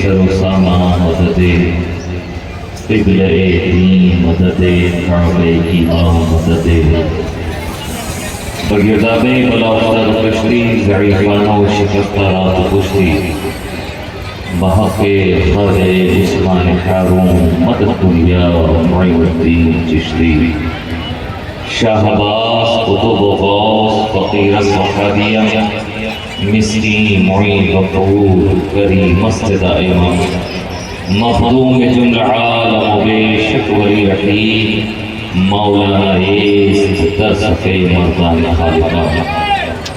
सरोसामा मददे क़िबले दीन मददे काबे की मददे बगिरदाबे बलाउतर कशरी ज़ईफ़ाना व शिकस्तरात कुश्ती बहक़े ख़रे उस्मान हारून मददुनिया मुईनुद्दीन चिश्ती शाहबाज़ कुतुब गौस फ़क़ीर सफ़ादिया मिस्री मुईन गफ़ूर करीम मस्जिद इमाम मखदूम जुमला आलम बेशक वली रहीम मौलाना इज़्ज़त दरसफ़े मर्दान खालिका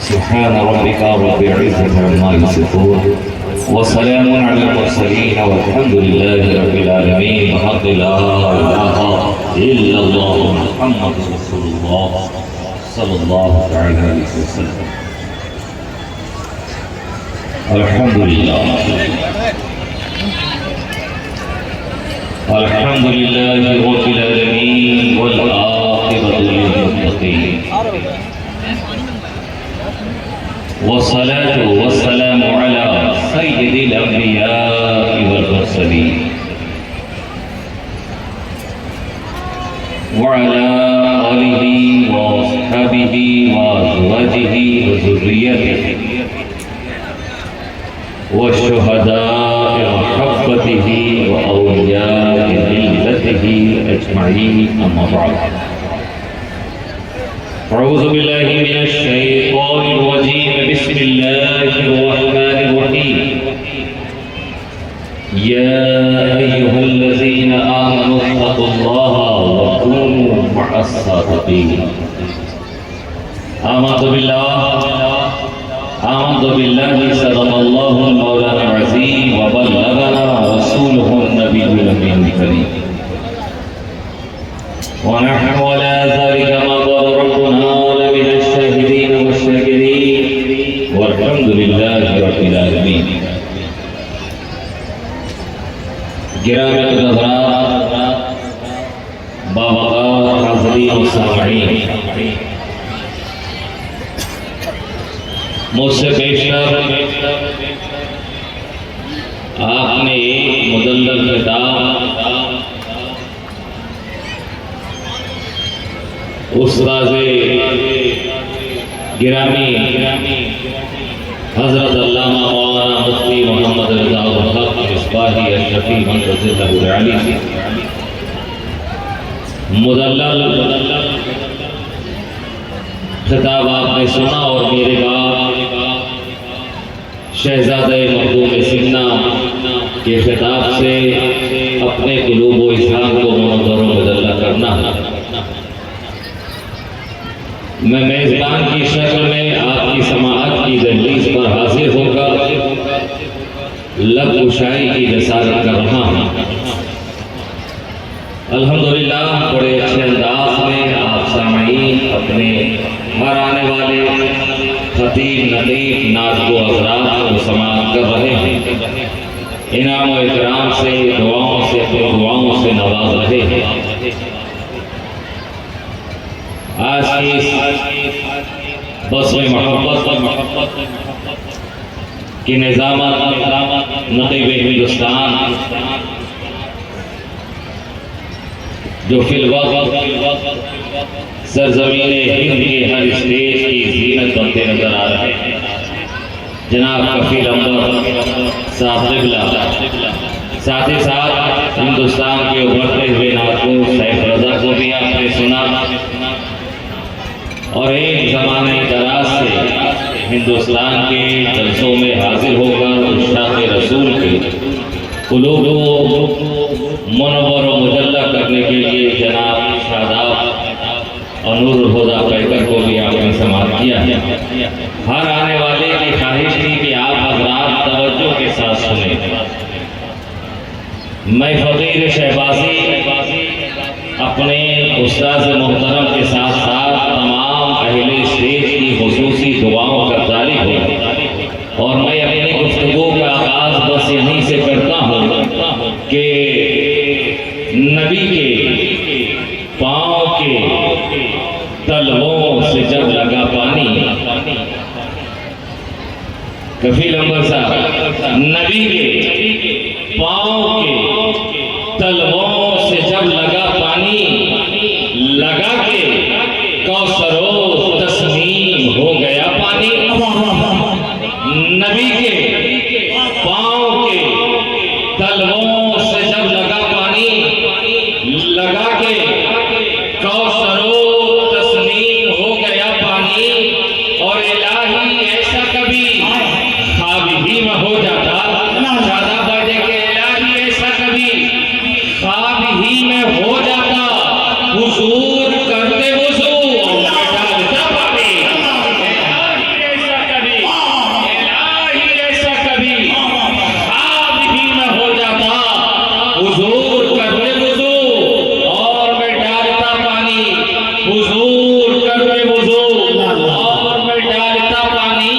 सुब्हान रब्बिका रब्बिल इज़्ज़ति अम्मा यसिफ़ून व सलामुन अलल मुरसलीन वल्हम्दुलिल्लाहि रब्बिल आलमीन हक़ ला इलाहा इल्लल्लाह मुहम्मदुर रसूलुल्लाह सल्लल्लाहु तआला अलैहि वसल्लम। अल्हम्दुलिल्लाह अल्हम्दुलिल्लाहि रब्बिल आलमीन वल आक़िबतु लिल मुत्तक़ीन वस्सलातु वस्सलामु अला सय्यिदिल अंबिया'i वल मुरसलीन व अला आलिहि व अस्हाबिहि व अज़वाजिहि व ज़ुर्रिय्यतिहि वशुहदाए महब्बतिही व औलियाए मिल्लतिही अजमईन अम्मा बाद अऊज़ु बिल्लाहि मिनश शैतानिर रजीम बिस्मिल्लाहिर रहमानिर रहीम या अय्युहल्लज़ीना आमनू तक़ुल्लाहा व कूनू मअस सादिक़ीन। आमन्तु बिल्लाहि सल्लल्लाहु मौलाना अज़ीम व बल्लगना रसूलुहु नबियुल अमीनुल करीम व नहनु अला ज़ालिका मा क़ाल रब्बुना लमिनश शाहिदीन वश्शाकिरीन वल्हम्दुलिल्लाहि रब्बिल आलमीन। गिरामी हज़रात बावक़ार हाज़रीन व सामईन, मुझसे पेशतर आपने एक मुदल्लल किताब उस्ताज़े गिरामी हज़रत अल्लामा मौलाना मुफ्ती मोहम्मद रज़ा उल हक़ मिसबाही अशरफी मंतज़िलहु आली मुदल्लल खिताब आपने सुना और मेरे बाद शहज़ादे मखदूम सिन्ना के खिताब से अपने कुलूब व इज़हार को मुनव्वर मुदल्ला करना। मैं मेज़बान की शक्ल में आपकी समाअत की दहलीज़ पर हाजिर होकर लब कुशाई की जसारत कर रहा हूँ। अल्हम्दुलिल्लाह बड़े अच्छे अंदाज में आप सामईन अपने हर आने वाले खतीब नदीफ नाज़गो हज़रात को समाअत कर रहे हैं। इनाम व इकराम से दुआओं से अपनी दुआओं से नवाज रहे हैं। आज की बस में मोहब्बत की निज़ामत नक़ीब हिंदुस्तान जो फिलवक्त सरज़मीन हिंद के हर स्टेज की ज़ीनत बनते नजर आ रहे हैं, जनाब कफ़ील अंबर साहब क़िबला, साथ ही साथ हिंदुस्तान के उभरते हुए नाज़गो सैफ रज़ा को भी आपने सुना और एक ज़माने दराज से हिंदुस्तान के जलसों में हाजिर होकर इश्क़ रसूल के क़ुलूब को मुनव्वर व मुजल्ला करने के लिए जनाब शादाब और नूरुल हुदा पैकर को भी आपने समाअत किया है। हर आने वाले की ख्वाहिश थी कि आप हज़रात तवज्जो के साथ सुने। मैं फ़कीर शहबाज़ी अपने उस्ताद मोहतरम के साथ साथ तमाम अहले स्टेज की खुसूसी दुआओं का तारीफ़ हूँ और मैं अपनी गुफ्तगू का आगाज़ बस यहीं से करता नबी के पांव के तलवों से जब लगा पानी, कफील अहमद साहब, नबी के पांव के तलवों से जब लगा पानी, लगा के कौसरो तस्नीम हो गया पानी। नबी के पांव के तलवों से जब लगा पानी, लगा के कौसरो तस्नीम हो गया पानी। और इलाही ऐसा कभी ख्वाब ही में हो जाता, ज्यादा बजे के इलाही ऐसा कभी ख्वाब ही में हो जाता, हुजूर करते वुज़ू डालता पानी। इलाही ऐसा कभी, इलाही ऐसा कभी ख्वाब ही में हो जाता, हुजूर करते वुज़ू और मैं डालता पानी। हुजूर करते वुज़ू और मैं डालता पानी।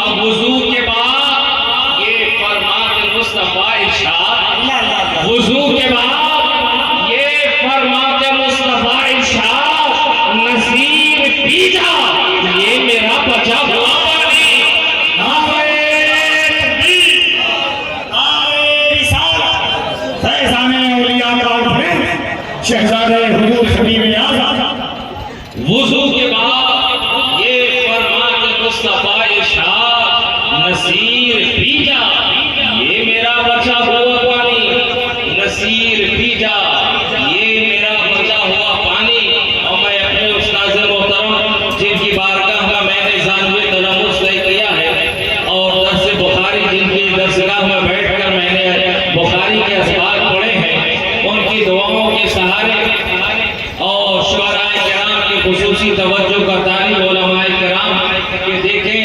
अब वुज़ू के बाद ये फरमाते मुस्तफा इरशाद, वुज़ू के बाद ये फरमाते मुस्तफा इरशाद, नसीब पी जा ये मेरा बचा हुआ पानी। शहजादे हुजूर हबीब आज़म, वुज़ू के बाद ये फरमाते मुस्तफा इरशाद, नसीर पी जा ये मेरा बचा हुआ पानी। नसीर पी जा ये मेरा बचा हुआ पानी। और मैं अपने उस्ताद मोहतरम जिनकी बारगाह का मैंने जानवे तलम्मुस तय किया है और दर्स बुखारी जिनकी दरसगाह में बैठकर मैंने बुखारी के असबाब पढ़े हैं, उनकी दुआओं के सहारे और शुअराए किराम की खुसूसी तवज्जो का तारीफ उलमाए किराम के देखें।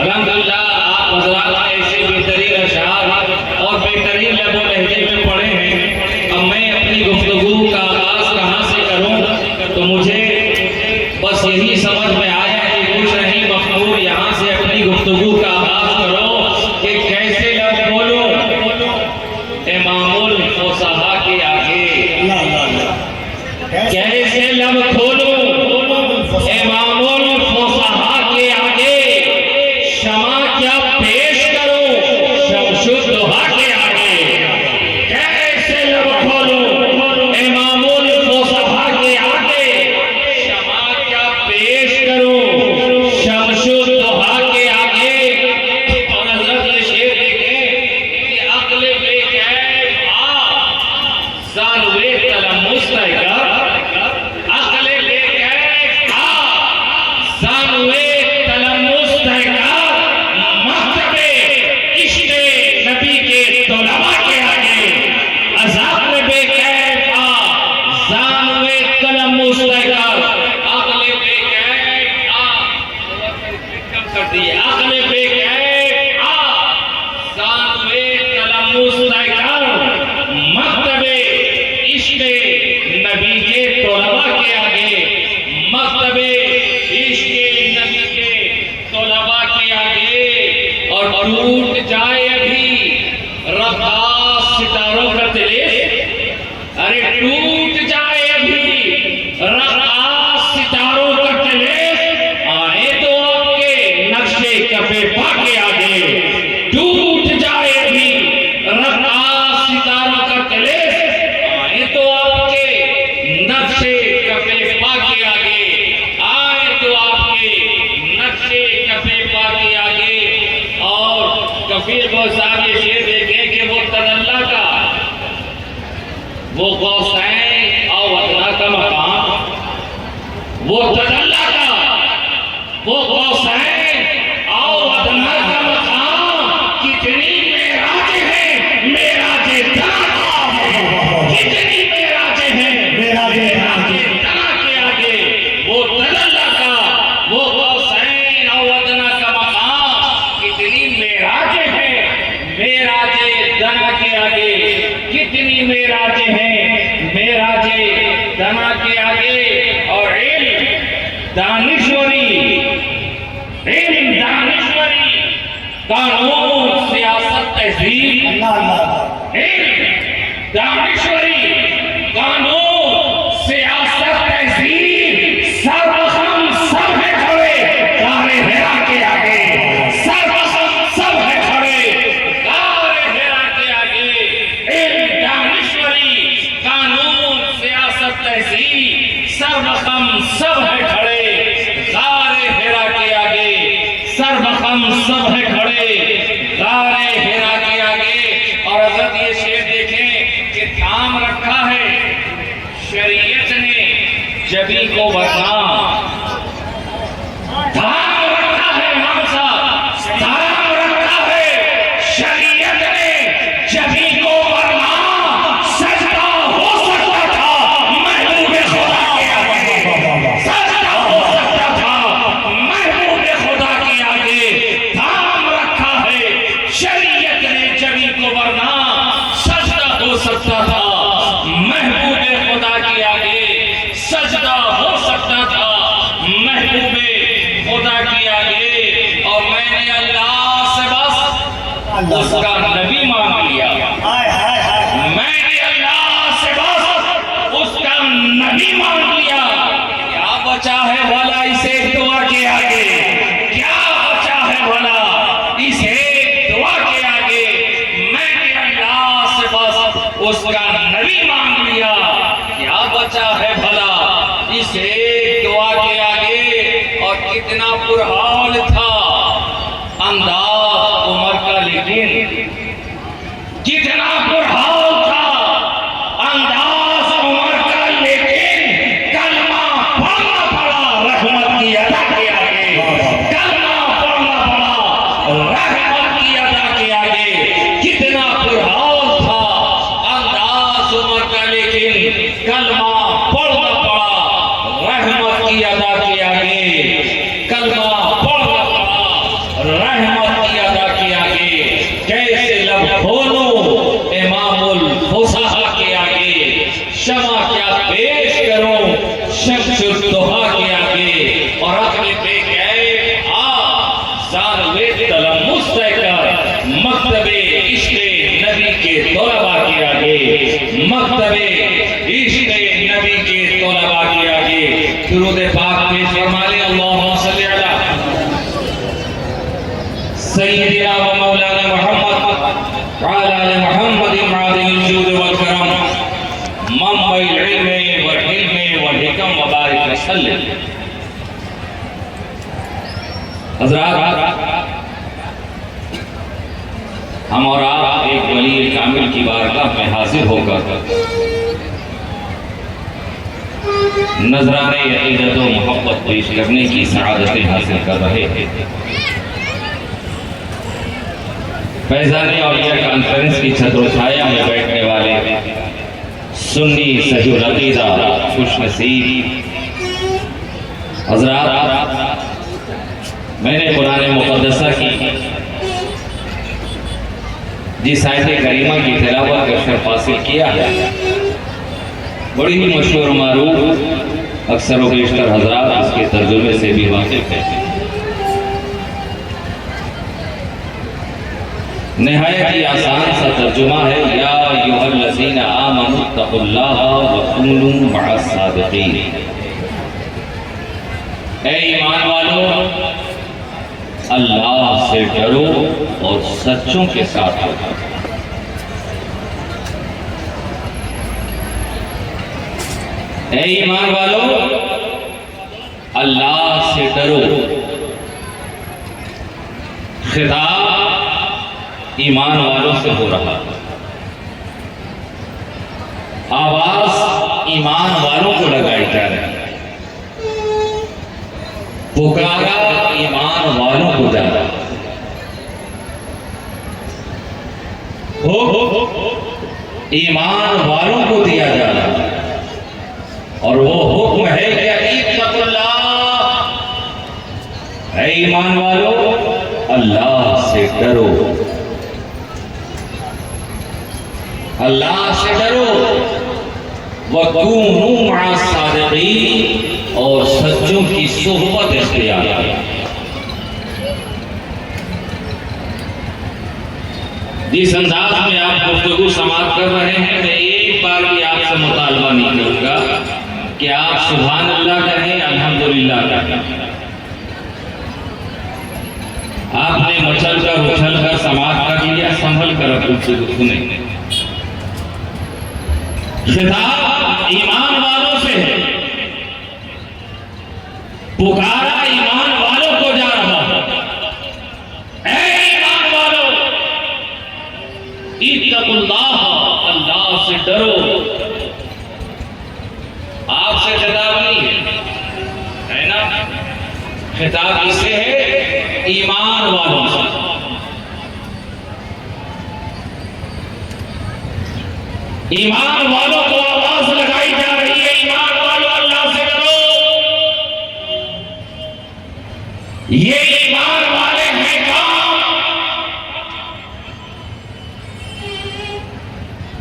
अल्हम्दुलिल्लाह आप हज़रात ने ऐसे बेहतरीन अशआर और बेहतरीन लहज़ो लहजे में पढ़े हैं। अब मैं अपनी गुफ्तगू का आगाज़ कहाँ से करूँ, तो मुझे बस यही समझ में आया कि कुछ नहीं मखमूर यहाँ से अपनी गुफ्तगू का आगाज़ करो कि कैसे लब बोलूँ इमामुल फुसहा के आगे, कैसे लब खोलूं इमामुल फुसहा के आगे, क्षमा क्या पेश करूं शमशुद्दोहा के आगे। कैसे लब खोलूं इमामुल फुसहा के आगे, क्षमा क्या पेश करूं शमशुद्दोहा के आगे। और हज़रत ये शेर देखें कि अक्ल बेकैफ ज़ानुए तलम्मुस तय कर, अक्ल बेकैफ ज़ानुए तलम्मुस तय कर, मकतबे इश्क़े नबी के तलबा के आगे। अक़ल बेकैफ ज़ानुए तलम्मुस तय कर, अक्ल बेकैफ कम कर दिए, अक्ल बेकैफ ज़ानुए तलम्मुस तय कर, मकतबे इश्क़े नबी के तलबा के आगे, मकतबे इश्क़े नबी के तलबा के आगे। और टूट जाए अभी रक़ास सितारों का तिलिस्म, अरे टूट जाए अभी रक़ास सितारों का तिलिस्म, आए तो आपके नक्शे कफ़े पा के आगे। टूट जाए अभी रक़ास सितारों का तिलिस्म, आए तो आपके नक्शे कफ़े पा के आगे, आए तो आपके नक्शे कफ़े पा के आगे। और कफील बहुत साहब ये शेर देखे कि वो तदल्ला का, वो गौसैन और वदना का मकाम, वो तदल्ला का, वो गौसैन और वदना का मकाम, कितनी मेराज है मेराज तना, कितनी मेराज है मेराज तना के आगे। वो तदल्ला का, वो गौसैन और वदना का मकाम, कितनी मेराज है मेराज तना के आगे, कितनी मेराज है मेराज तना के आगे। और इल्म दानिश्वरी, इल्म दानिश्वरी, कानून सियासत तहजीब, इल्म दानिश्वरी, और हजरत ये शेर देखें कि थाम रखा है शरीयत ने जबी को बदनाम, थाम रखा है इमाम साहब, थाम रखा है शरीयत ने जबी को बदनाम। सजदा हो सकता था महबूब खुदा के आगे, सजदा हो सकता था महबूब खुदा के आगे। थाम रखा है शरीयत ने जबी को बदनाम, सजदा हो सकता था महबूब खुदा के आगे, सजदा हो सकता था महबूब खुदा के आगे। और मैंने अल्लाह से बस उसका नबी मांग लिया, मैंने अल्लाह से बस उसका नबी मांग लिया। क्या बचा है भला इसे दुआ के आगे, क्या बचा है भला इसे दुआ के आगे। मैंने अल्लाह से बस उसका नबी मांग लिया, क्या बचा है भला इसे दुआ के आगे। और कितना पुरहाल था अंदाज उमर का, लेकिन कितना पुरहाल था अंदाज उमर का, लेकिन कलमा पढ़ना पड़ा रहमत की अदा के आगे, कलमा पढ़ना पड़ा रहमत की अदा के आगे। कितना पुरहाल था अंदाज उमर का, लेकिन कलमा पढ़ना पड़ा रहमत की अदा के आगे, कलमा पढ़ना पड़ा रहमत की अदा के आगे। कैसे लब खोलूं इमामुल फुसहा के आगे, शमा क्या पेश करूं शम्सुद दुहा के आगे। और अपने बेकैफ जानवे तलम्मुस कर मकतबे इश्क़े नबी के तलबा के आगे, मकतबे इश्क़े नबी के तलबा के आगे दुरूद पाक पेश फरमा ले। अल्लाहुम्मा सल्ली अला सय्यिदिना व मौलाना मुहम्मद व अला आलि मुहम्मद मादिल जूद वल करम मम्बइल इल्म व हिल्म व हिकम व बारिक वसल्लम। हज़रात, हम और आप एक वली कामिल की बारगाह में हाजिर होकर नजराने अक़ीदत व मोहब्बत पेश करने की सआदतें हासिल कर रहे हैं। फैज़ाने औलिया कॉन्फ्रेंस की छत्रोछाया में बैठने वाले सुन्नी सहीहुल अक़ीदा खुशनसीब हज़रात, मैंने कुरान मुक़द्दसा की जिस आयत करीमा की तिलावत का शर्फ हासिल किया है, बड़ी ही मशहूर मारूफ, अक्सर व बेशतर हज़रात इसके तर्जुमे से भी वाकिफ़ हैं। निहायत ही आसान सा तर्जुमा है, या अय्युहल्लज़ीना आमनू तक़ुल्लाह व कूनू मअस सादिक़ीन। ऐ ईमान वालों, अल्लाह से डरो और सच्चों के साथ रहो। ऐ ईमान वालों, अल्लाह से डरो। खिताब ईमान वालों से हो रहा, आवाज ईमान वालों को लगाई जा रही, पुकारा ईमान वालों को जा रहा हो, ईमान वालों को दिया जा रहा है। और वो हुक्म है कि इत्तक़ुल्लाह, है ईमान वालों, अल्लाह से डरो, अल्लाह से डरो। वकूनू मअस सादिक़ीन, और सच्चों की सोहबत इख्तियार करें। जिस अंदाज में आप गुफ्तगू समाप्त कर रहे हैं, मैं एक बार भी आपसे मुतालबा नहीं करूंगा कि आप सुभान अल्लाह कहें, अल्हम्दुलिल्लाह कहें। आपने मचल कर उछल कर समाप्त कर लिया, संभल कर अब गुफ्तगू सुने। खिताब ईमान वालों से है, पुकारा ईमान वालों को जा रहा है। ऐ ईमान वालों, इत्तकुल्लाह, अल्लाह से डरो। आपसे खिताब नहीं है ना? खिताब किससे है? ईमान वालों से। ईमान वालों को आवाज लगाई जा रही है, ईमान वालों अल्लाह से डरो। ये ईमान वाले हैं कौन?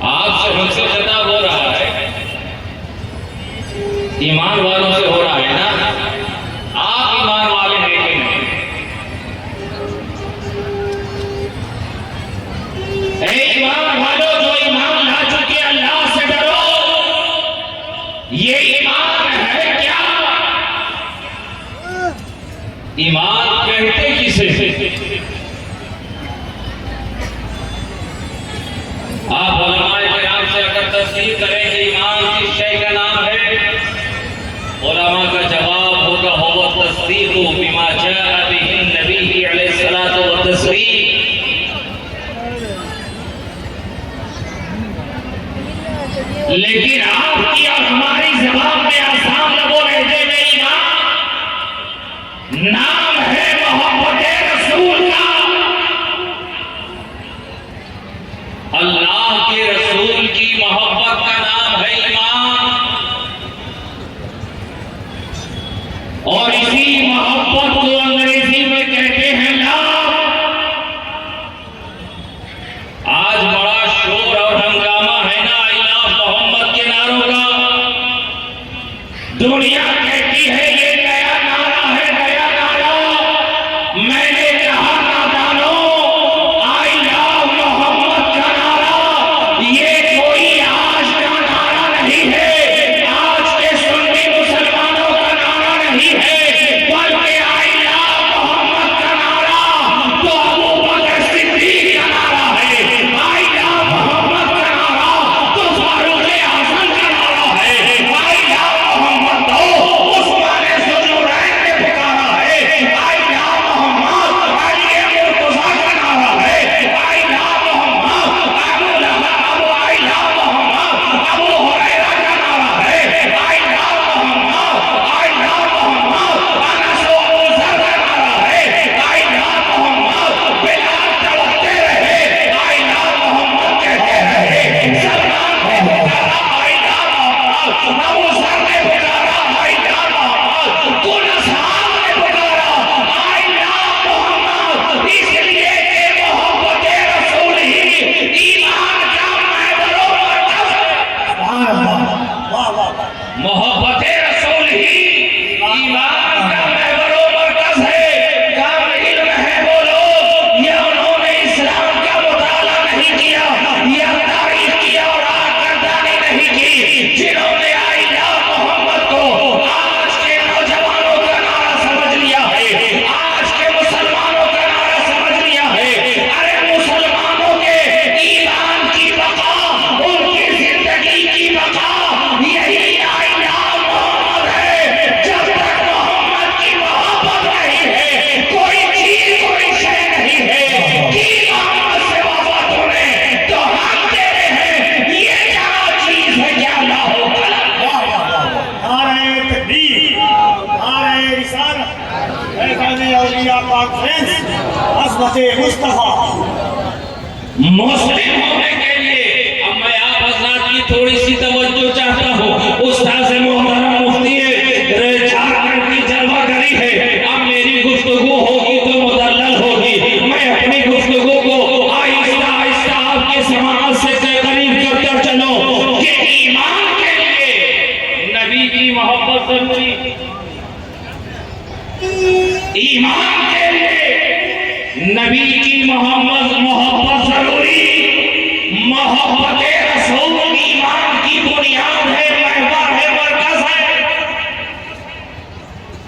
आपसे हमसे खिताब हो रहा है, ईमान वालों से हो रहा है ना? आप ईमान वाले हैं कि नहीं? ईमान वालों जो ईमान ला चुके अल्लाह से डरो। ये ईमान है क्या? ईमान कहते किसे? आप उलमाए किराम से अगर तस्दीक करें कि ईमान किस शय का नाम है, उलमा का जवाब होगा हुवा तस्दीक़ु बिमा जाअ बिही नबी अलैहिस्सलातु व तस्लीम। लेकिन आपकी और हमारी जबान में आसान लबो लहजे में ईमान नाम है मोहब्बत रसूल का। अल्लाह के रसूल की मोहब्बत का नाम है ईमान। और इसी मोहब्बत को अंग्रेजी में कहते हैं लव। आज बड़ा शोर और हंगामा है ना आई लव मोहम्मद के नारों का। दुनिया कहती है ये नया नारा है, नया नारा। मैंने कहा नादानो, आई लव मोहम्मद का नारा ये कोई आज का नारा नहीं है, आज के सुन्नी मुसलमानों का नारा नहीं है, बल्कि आई लव मोहम्मद का नारा तो अबू बकर सिद्दीक का नारा है। आई लव मोहम्मद का नारा तो फारूक आज़म का नारा है। आई लव मोहम्मद तो उस्मान ज़ुन्नूरैन ने पुकारा है। आई लव मोहम्मद अली मुर्तज़ा का नारा है। I love Mohammad I love Mohammad Abu Huraira का नारा है। आई लव मोहम्मद अनस व अबू ज़र का नारा है। आई लव मोहम्मद बिलाल तड़पते रहे, आई लव मोहम्मद कहते रहे। सलमान ने पुकारा आई लव मोहम्मद, अबू ज़र ने पुकारा आई लव मोहम्मद, कुल असहाब ने पुकारा आई लव मोहम्मद। इसलिए कि मोहब्बत रसूल ही ईमान का महवर व मरकज़ है। मोहब्बत रसूल ही ईमान का महवर व मरकज़ है। काम इल्म है वो लोग या उन्होंने इस्लाम का मुताला नहीं किया या तारीफ किया और आकर्दानी नहीं की, जिन्होंने आई लव मोहम्मद को आज के नौजवानों का नारा समझ लिया है, आज के मुसलमानों का नारा समझ लिया है। अरे मुसलमानों के ईमान की बका, उनकी जिंदगी की बका यही आई लव मोहम्मद है। जब तक मोहम्मद की मोहब्बत नहीं है, कोई चीज कोई शय नहीं है कि मोहम्मद से वफा तूने तो हम तेरे हैं, ये क्या चीज है क्या लाहो कलम। नारे तकबीर, नारे रिसालत, ऐज़ाने औलिया पाक फ्रेंड्स, अज़मत मुस्तफा। मुस्लिम होने के लिए अब मैं आप हजरात की थोड़ी सी तवज्जो चाहता हूँ। उस्ताद मोहतरम मुफ्ती झारखंड की जलवागरी है। अब मेरी गुफ्तगू होगी तो मुदल्लल होगी। मैं अपनी गुफ्तगू को आहिस्ता आहिस्ता आपके समाज से करीब करते चलो कि ईमान के लिए नबी की मोहब्बत जरूरी, ईमान के लिए नबी की मोहब्बत जरूरी। मोहब्बत रसूल ईमान की बुनियाद है, महवर है, मरकज़ है।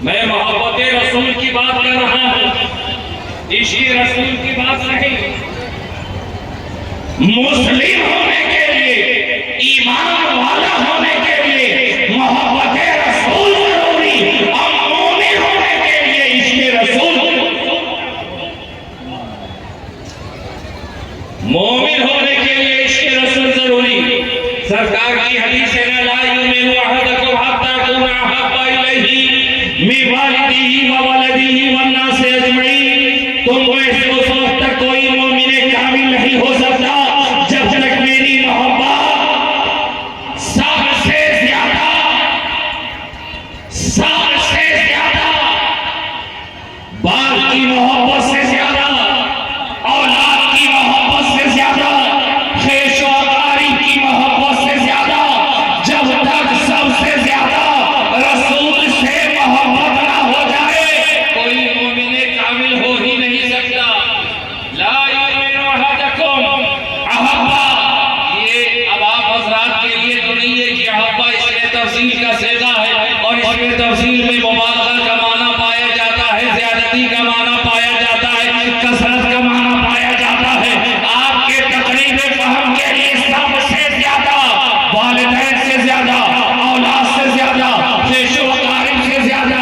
मैं मोहब्बत रसूल की बात कर रहा हूँ, इसी रसूल की बात नहीं। मुस्लिम होने के लिए, ईमान वाला होने के लिए मोहब्बत रसूल जरूरी, और मोमिन होने के लिए इश्क़ रसूल। मोमिन होने सरकार की हदीस है ना, ला युमिनु अहदकुम हत्ता कुना हब्बा इलैहि मिन वालिदिही व वलदिही वन नास अजमईन। तुम ऐसे उस वक्त तक कोई मोमिन कामिल नहीं हो सकता जब तक मेरी मोहब्बत सबसे ज्यादा बाल की मोहब्बत से ज्यादा, औलाद की मोहब्बत से ज्यादा, खेशोकारी की मोहब्बत से ज्यादा, जब तक सबसे ज्यादा रसूल से मोहब्बत ना हो जाए कोई मोमिने कामिल हो ही नहीं सकता। ला युमिनु अहदकुम अहब्बा, ये अब आप हजरात के लिए तो नहीं है कि अहब्बा इसमें तफसील का सेगा है और इसमें तफसील में मुबालगा का माना पाया जाता है, ज्यादती का माना पाया जाता है, कसरत का माना पाया जाता है। आपके तकरीब फहम के लिए सबसे ज्यादा, वालिदैन से ज्यादा, औलाद से ज्यादा, खेशो अकारिब से ज्यादा।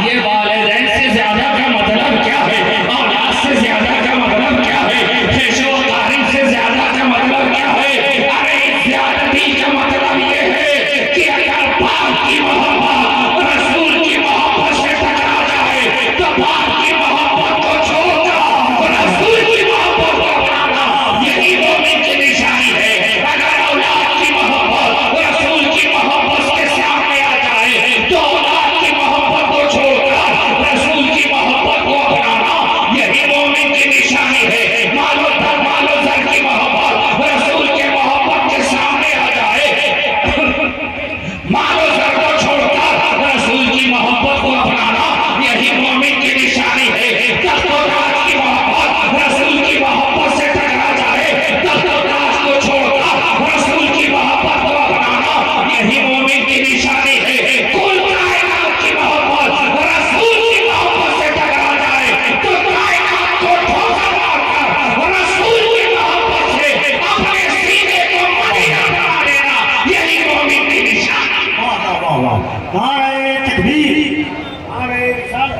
ये वालिदैन से ज्यादा का मतलब क्या है, औलाद से ज्यादा का मतलब क्या है, खेशो अकारिब से ज्यादा का मतलब क्या है? अरे ज्यादती का मतलब ये है कि अगर बाप की मोहब्बत रसूल की मोहब्बत से टकरा जाए तो बाप की मोहब्बत को छोड़ना, रसूल की मोहब्बत को अपनाना, यही मोमिन की निशानी है। अगर औलाद की मोहब्बत रसूल की मोहब्बत के सामने आ जाए तो औलाद की मोहब्बत को छोड़कर रसूल की मोहब्बत को अपनाना, यही मोमिन की निशानी है। मालो धर मालो जर की मोहब्बत रसूल के मोहब्बत के सामने आ जाए, मालो जर को छोड़कर रसूल की मोहब्बत को अपनाना, यही मोमिन की निशानी है। तख्तो-ताज की मोहब्बत रसूल की मोहब्बत से टकरा जाए, तख्तो-ताज को छोड़कर रसूल की मोहब्बत को अपनाना, यही मोमिन की निशानी है। कुल कायनात की मोहब्बत रसूल की मोहब्बत से टकरा जाए तो कायनात को ठोकर मारकर रसूल की मोहब्बत से अपने सीने को मदीना बना देना, यही मोमिन की निशानी। वाह वाह वाह वाह, नारे तकबीर, नारे रिसालत।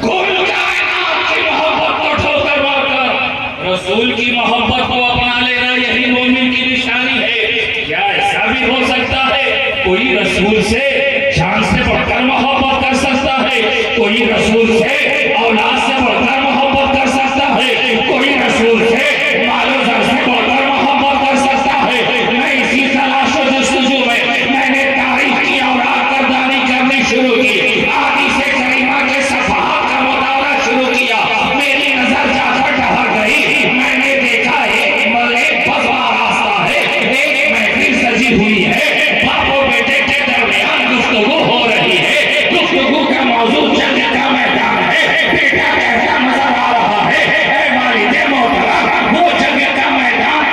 कुल कायनात की मोहब्बत को ठोकर मारकर रसूल की मोहब्बत को अपना लेना, यही मोमिन की निशानी है। क्या ऐसा भी हो सकता है कोई रसूल से जान से बढ़कर मोहब्बत कर सकता है, कोई रसूल से औलाद से बढ़कर मोहब्बत कर सकता है, कोई रसूल से मालो जर से बढ़कर मोहब्बत कर सकता है? मैं इसी तलाश और जस्तजू में मैंने तारीख की और आकरदारी करनी शुरू की, आदि से करीमा के सफहात का मुताला शुरू किया। मेरी नजर जाकर ठहर गई, मैंने देखा एक बसवा रास्ता है, एक महफिल सजी हुई है, बापो बेटे के दरमियान गुफ्तगू हो रही है, गुफ्तगू का मौजू जंग का मैदान है, बेटा कहता नजर आ रहा है, ऐ वालिदे मोहतरम वो जंग का मैदान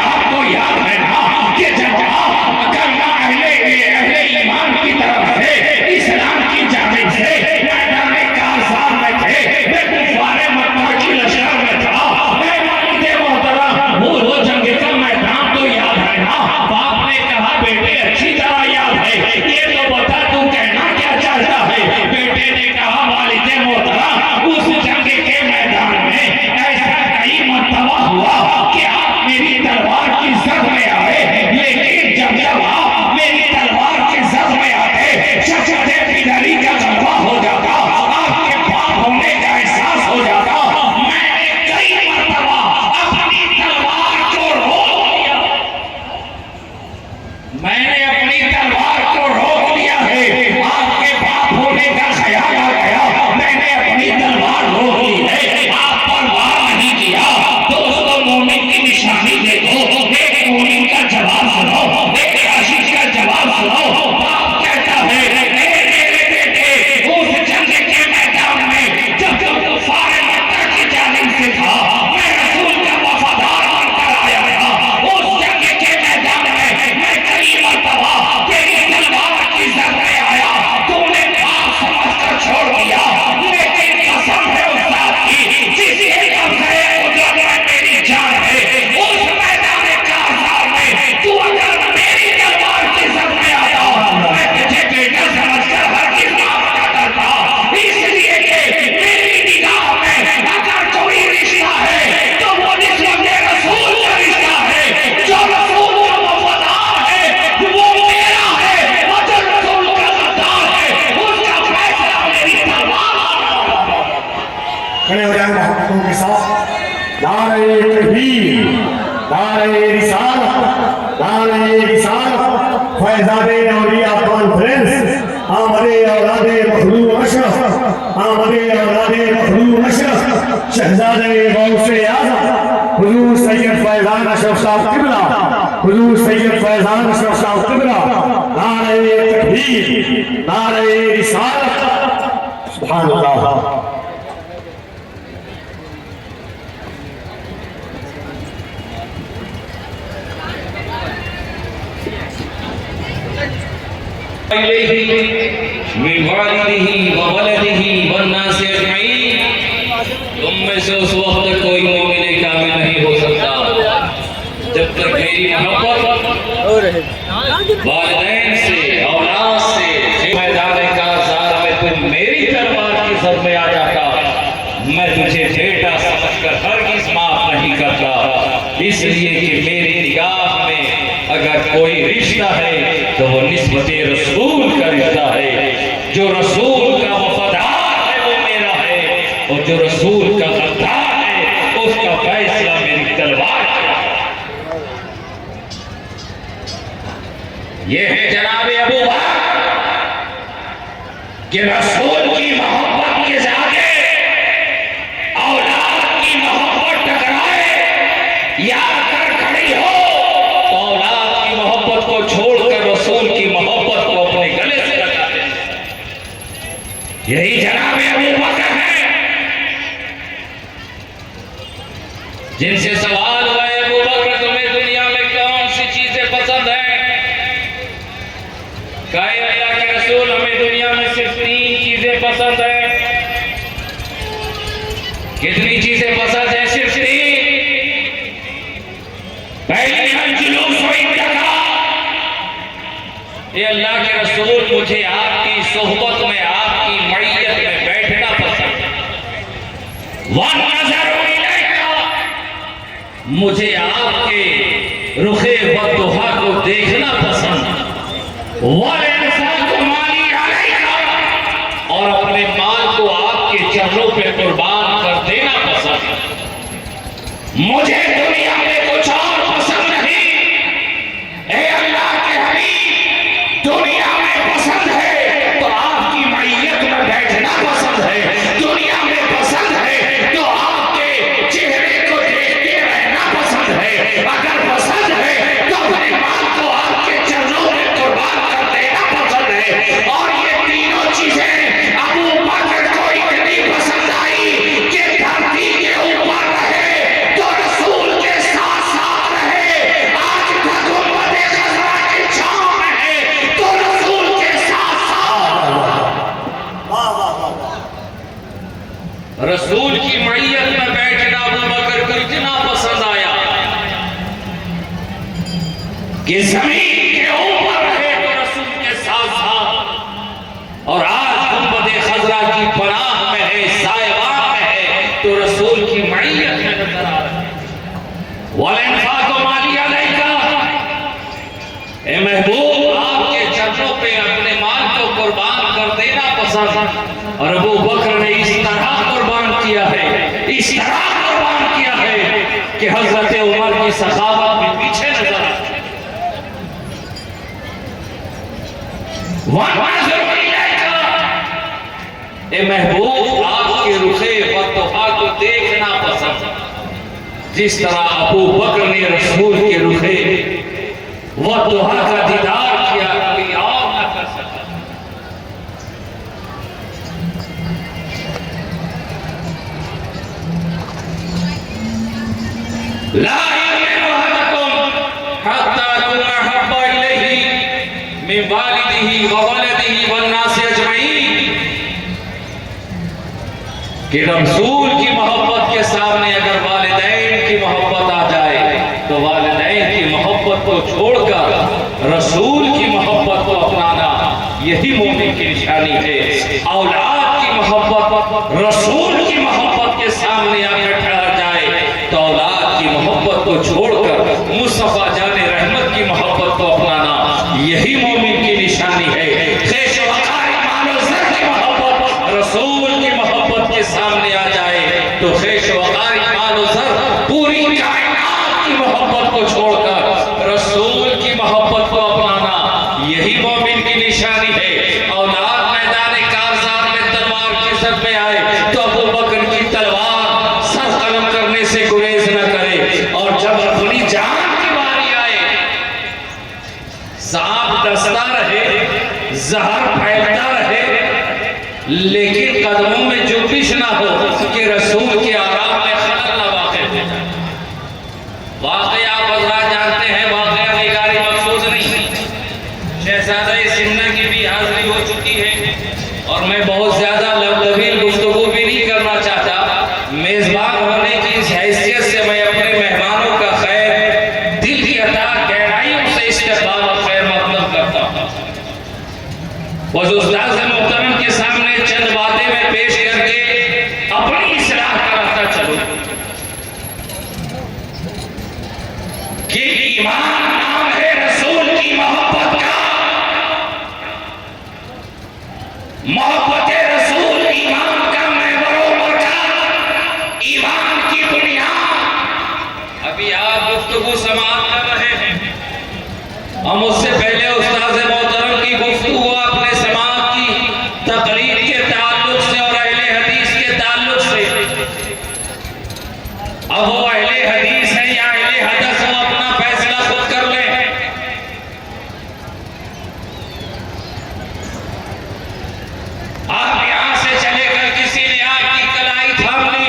नारे रिसालत, नारे रिसालत। फैज़ादे औलिया कॉन्फ्रेंस, आमदे औलादे मखलूक अशरफ, आमदे औलादे मखलूक अशरफ, शहजादे गौसे आज़म हुजूर सैयद फैज़ान अशरफ साहब किबला, हुजूर सैयद फैज़ान अशरफ साहब किबला। नारे तकबीर, नारे रिसालत। सुभान अल्लाह। तुम में से उस वक्त तक कोई मोमिन कामिल नहीं हो सकता जब तक मेरी मोहब्बत वालिदैन से, औलाद से, मैदान काज़ार में तुम मेरी दरबार की सर में आ जाता, मैं तुझे बेटा समझकर हरगिज़ माफ नहीं करता। इसलिए कि मेरी निगाह में अगर कोई रिश्ता है तो वो निस्बते रसूल का रिश्ता है। जो रसूल का वफादार है वो मेरा है, और जो रसूल का गद्दार है उसका फैसला मेरी तलवार है। ये है जनाब अबू बकर कि रसूल की मोहब्बत के आगे औलाद की मोहब्बत टकराए या कर खड़ी हो तो औलाद की मोहब्बत को छोड़कर रसूल की मोहब्बत को अपने गले से लगा दे। यही जनाब अबू बकर है जिनसे सवाल हुआ, अबू बकर तुम्हें दुनिया में कौन सी चीजें पसंद है? कहे अल्लाह के रसूल हमें दुनिया में सिर्फ 3 चीजें पसंद है। कितनी चीजें पसंद है? सिर्फ 3। पहली जुलूस व इंतज़ार। ये अल्लाह के रसूल मुझे आपकी सोहबत में, आपकी मईयत में बैठना पसंद है। वन नज़र इलैका, मुझे आपके रुखे वद्दुहा को देखना पसंद है। और अपने माल को आपके चरणों पे कुर्बान कर देना पसंद है। मुझे दुनिया में कुछ और पसंद नहीं। ए अल्लाह के हबीब, दुनिया में पसंद है तो आपकी मईयत में बैठना पसंद है। दुनिया में पसंद है तो आपके चेहरे को देखते रहना पसंद है। अगर पसंद है तो अपने माल को आपके चरणों में कुर्बान कर देना पसंद है। और ये तीनों चीजें अबू बकर को इतनी पसंद आई कि धरती के ऊपर रहे तो रसूल के साथ साथ रहे। आज गुंबद-ए खज़रा की छांव में है तो रसूल के साथ साथ। रसूल की मईयत में बैठना अबू बकर को इतना पसंद आया कि जमीन के ऊपर रहे तो रसूल के साथ साथ। और आज गुंबद-ए खज़रा की पनाह में है, सायबान में है तो रसूल की मईयत में नजर आ रहा है। वल-इन्फाक़ु माली अलैका, ए महबूब आपके चरणों पे अपने माल को कुर्बान कर देना पसंद। और अबू बकर ने इस तरह कुर्बान किया है, इस तरह कुर्बान किया है कि हजरत उमर की सखावत में पीछे नजर आती है। ए महबूब आपके रुखे वद्दुहा को देखना पसंद। जिस तरह अबू बकर ने रसूल के रुखे वद्दुहा का दीदार किया, कोई और न कर सका। ला युमिनु अहदुकुम हत्ता तुहब्बा इलैहि मिन वालिदिही व वलदिही वन नासि अजमईन। कि रसूल की मोहब्बत के सामने अगर वालिदैन की मोहब्बत आ जाए तो वालिदैन की मोहब्बत को छोड़कर रसूल की मोहब्बत को अपनाना, यही मोमिन की निशानी है। औलाद की मोहब्बत रसूल की मोहब्बत के सामने आकर ठहर जाए तो औलाद की मोहब्बत को छोड़कर मुस्तफा जाने रहमत की मोहब्बत को अपनाना, यही मोमिन की निशानी है। रसूल की मोहब्बत के सामने आ जाए तो खेश वकार मालो सर पूरी कायनात की मोहब्बत निशानी है। औलाद मैदान कारज़ार में तलवार के सर पे आए तो अबू बकर की तलवार सर कलम करने से गुरेज न करे, और जब अपनी जान की बारी आए, सांप डसता रहे, जहर फैलता रहे, लेकिन कदमों में जुबिश ना हो कि रसूल के आराम में खलल न वाक़ हो जाए। वाक़या आप हज़रात जानते हैं, वाक़या निगारी मखसूस नहीं, शहज़ादा सिन्ना की भी हाज़िरी हो चुकी है, और मैं बहुत ज़्यादा लबदबील गुफ्तगू भी नहीं करना चाहता। मेज़बान होने की इस हैसियत से मैं अपने मेहमानों का खैर दिल की अता गहराइयों से इस्तेक़बाल और खैर मक़दम करता हूँ। उस उस्ताद मोहतरम के सामने चंद बातें मैं पेश करके अपनी इस्लाह कराता चलूं कि ईमान नाम है रसूल की मोहब्बत का। मोहब्बत रसूल ईमान का महवर मरकज़, ईमान की बुनियाद। अभी आप गुफ्तगू समाअत कर रहे हैं, हम उससे पहले उस्ताद मोहतरम की गुफ्तगू आपने समाअत की तकरीर के ताल्लुक से और अहले हदीस के ताल्लुक से। अब वो अहले हदीस है या अहले हदस, वो अपना फैसला खुद कर ले। आप यहां से चलेकर किसी ने आपकी कलाई थाम ली,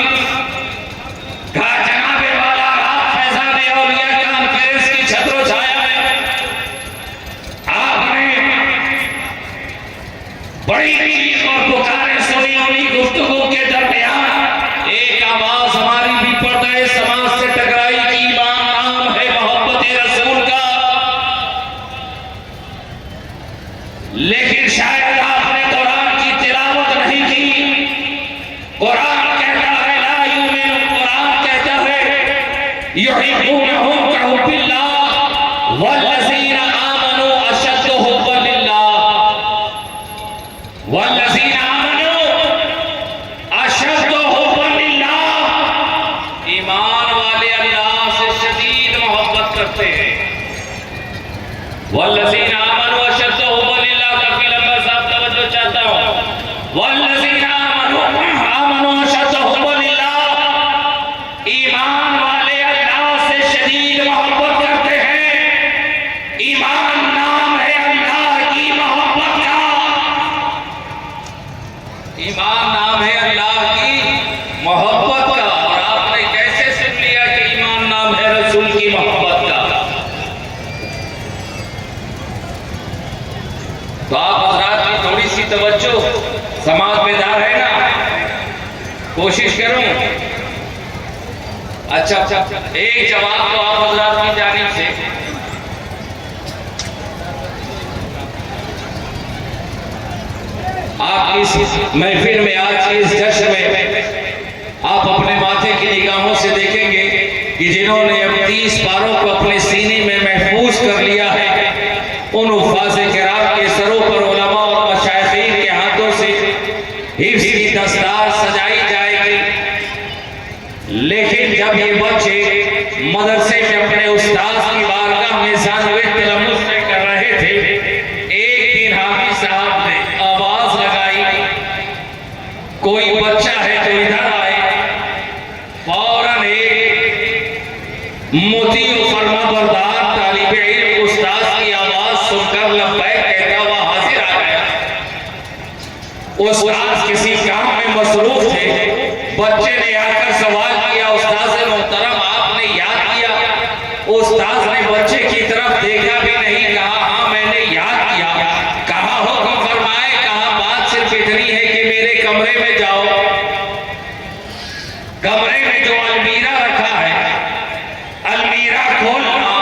कहा जनाबे वाला रात फैज़ान औलिया कॉन्फ्रेंस की छत्रो छाया में आपने बड़ी चीख और पुकारें सुनी। उन्हीं गुफ्तगू के दरमियान एक आवाज हमारी भी पर्दा समाज से टकराई कि ईमान नाम है मोहब्बत रसूल का। लेकिन शायद आपने कुरान की तिलावत नहीं की। कुरान कहता है ला युमिनु, कुरान कहता है युहिब्बूनहुम कहुब्बिल्लाह वल्लज़ीना आमनू अशद्दु हुब्बन लिल्लाह, वल्लज़ीना आमनू अशद्दु हुब्बन लिल्लाह। ईमान वाले अल्लाह से शदीद मोहब्बत करते हैं। वल्लज़ीना आमनू अशद्दु हुब्बन लिल्लाह, काफी लंबा साहब तवज्जो चाहता हूं। वल्लज़ीना आमनू अशद्दु हुब्बन लिल्लाह, ईमान वाले अल्लाह से शदीद मोहब्बत करते हैं। ईमान नाम है अल्लाह की मोहब्बत का। ईमान नाम है अल्लाह की मोहब्बत का। और आपने कैसे सुन लिया कि ईमान नाम है रसूल की मोहब्बत का? तो आप हज़रात की थोड़ी सी तवज्जो समाज में दार है ना, कोशिश करूं। अच्छा, एक जवाब तो आप हज़रात की जानिब से। आप इस महफिल में, आज इस जश्न में आप अपने माथे की निगाहों से देखेंगे कि जिन्होंने अब 30 पारों को अपने सीने में महफूज कर लिया है, उन हुफ़ाज़ किराम के सरों पर उलमा और मशाइख़ीन के हाथों से हिफ्ज़ की दस्तार सजाई जाएगी। लेकिन जब ये बच्चे मदरसे में अपने उस्ताद की बारगाह में ज़ानवे तिलम्मुस कर रहे थे, एक दिन हाफिज़ साहब ने आवाज लगाई, कोई बच्चा है तो इधर आए। फौरन एक मोती फरमाबरदार तालिब इल्म उस्ताद की आवाज सुनकर लब्बैक कहता हुआ हाजिर आ गया। उस्ताद किसी काम में मसरूफ थे। बच्चे ने आकर सवाल किया, उस्ताद मोहतरम आपने याद किया? उस्ताद ने बच्चे की तरफ देखा भी नहीं, कहा हाँ मैंने याद किया। कहा हुक्म फरमाए? कहा बात सिर्फ इतनी है कि मेरे कमरे में जाओ, कमरे में जो अलमीरा रखा है, अलमीरा खोलना,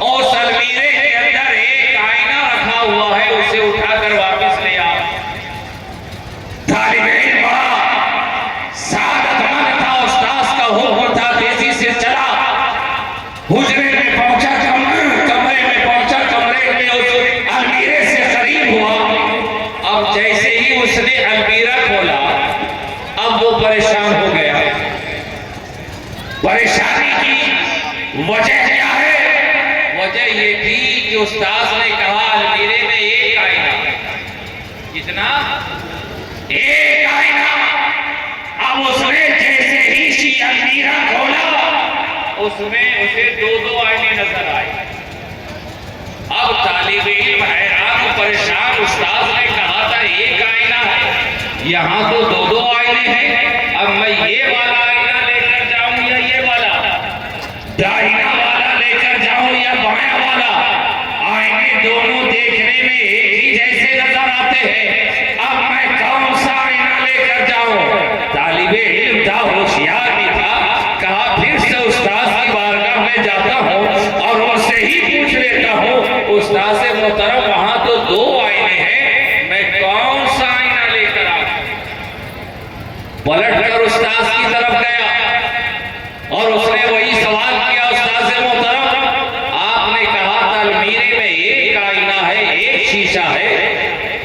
उस अलमीरे के अंदर एक आईना रखा हुआ है, उसे उठाकर वापस ले आओ। तालिब इल्म बड़ा सादतमंद था, उस्ताद का हुक्म था, तेजी से चला, हुजरे में पहुंचा, कमरे में पहुंचा, कमरे में उस अलमीरे से करीब हुआ। अब जैसे ही उसने अलमीरा खोला, अब वो परेशान हो गया। परेशानी की वजह क्या है? वजह ये थी कि उस्ताद ने कहा अलमीरे में एक आईना, कितना? एक आईना। अब उसने जैसे ही अलमीरा खोला, उसमें उसे दो दो आईने नजर आए। अब तालिब इल्म हैरान परेशान, उस्ताद ने कहा था एक आईना है, यहाँ तो दो दो आईने हैं। अब मैं ये वाला आईना लेकर जाऊं या ये वाला, दाहिना वाला लेकर जाऊं या बायां वाला? आईने दोनों देखने में एक ही जैसे नजर आते हैं। अब मैं कौन सा आईना लेकर जाऊं? तालिब इल्म था, होशियार भी था। कहा फिर से उस्ताद की बारगाह में जाता हूं और उनसे ही पूछ लेता हूं, उस्ताद से मोहतरम वहां तो दो आईने हैं, मैं कौन सा आईना लेकर आऊं? पलट कर उस्ताद की तरफ गया और उसने वही सवाल किया, उस्ताद से मोहतरम आपने कहा था अलमीरे में एक आईना है, एक शीशा है,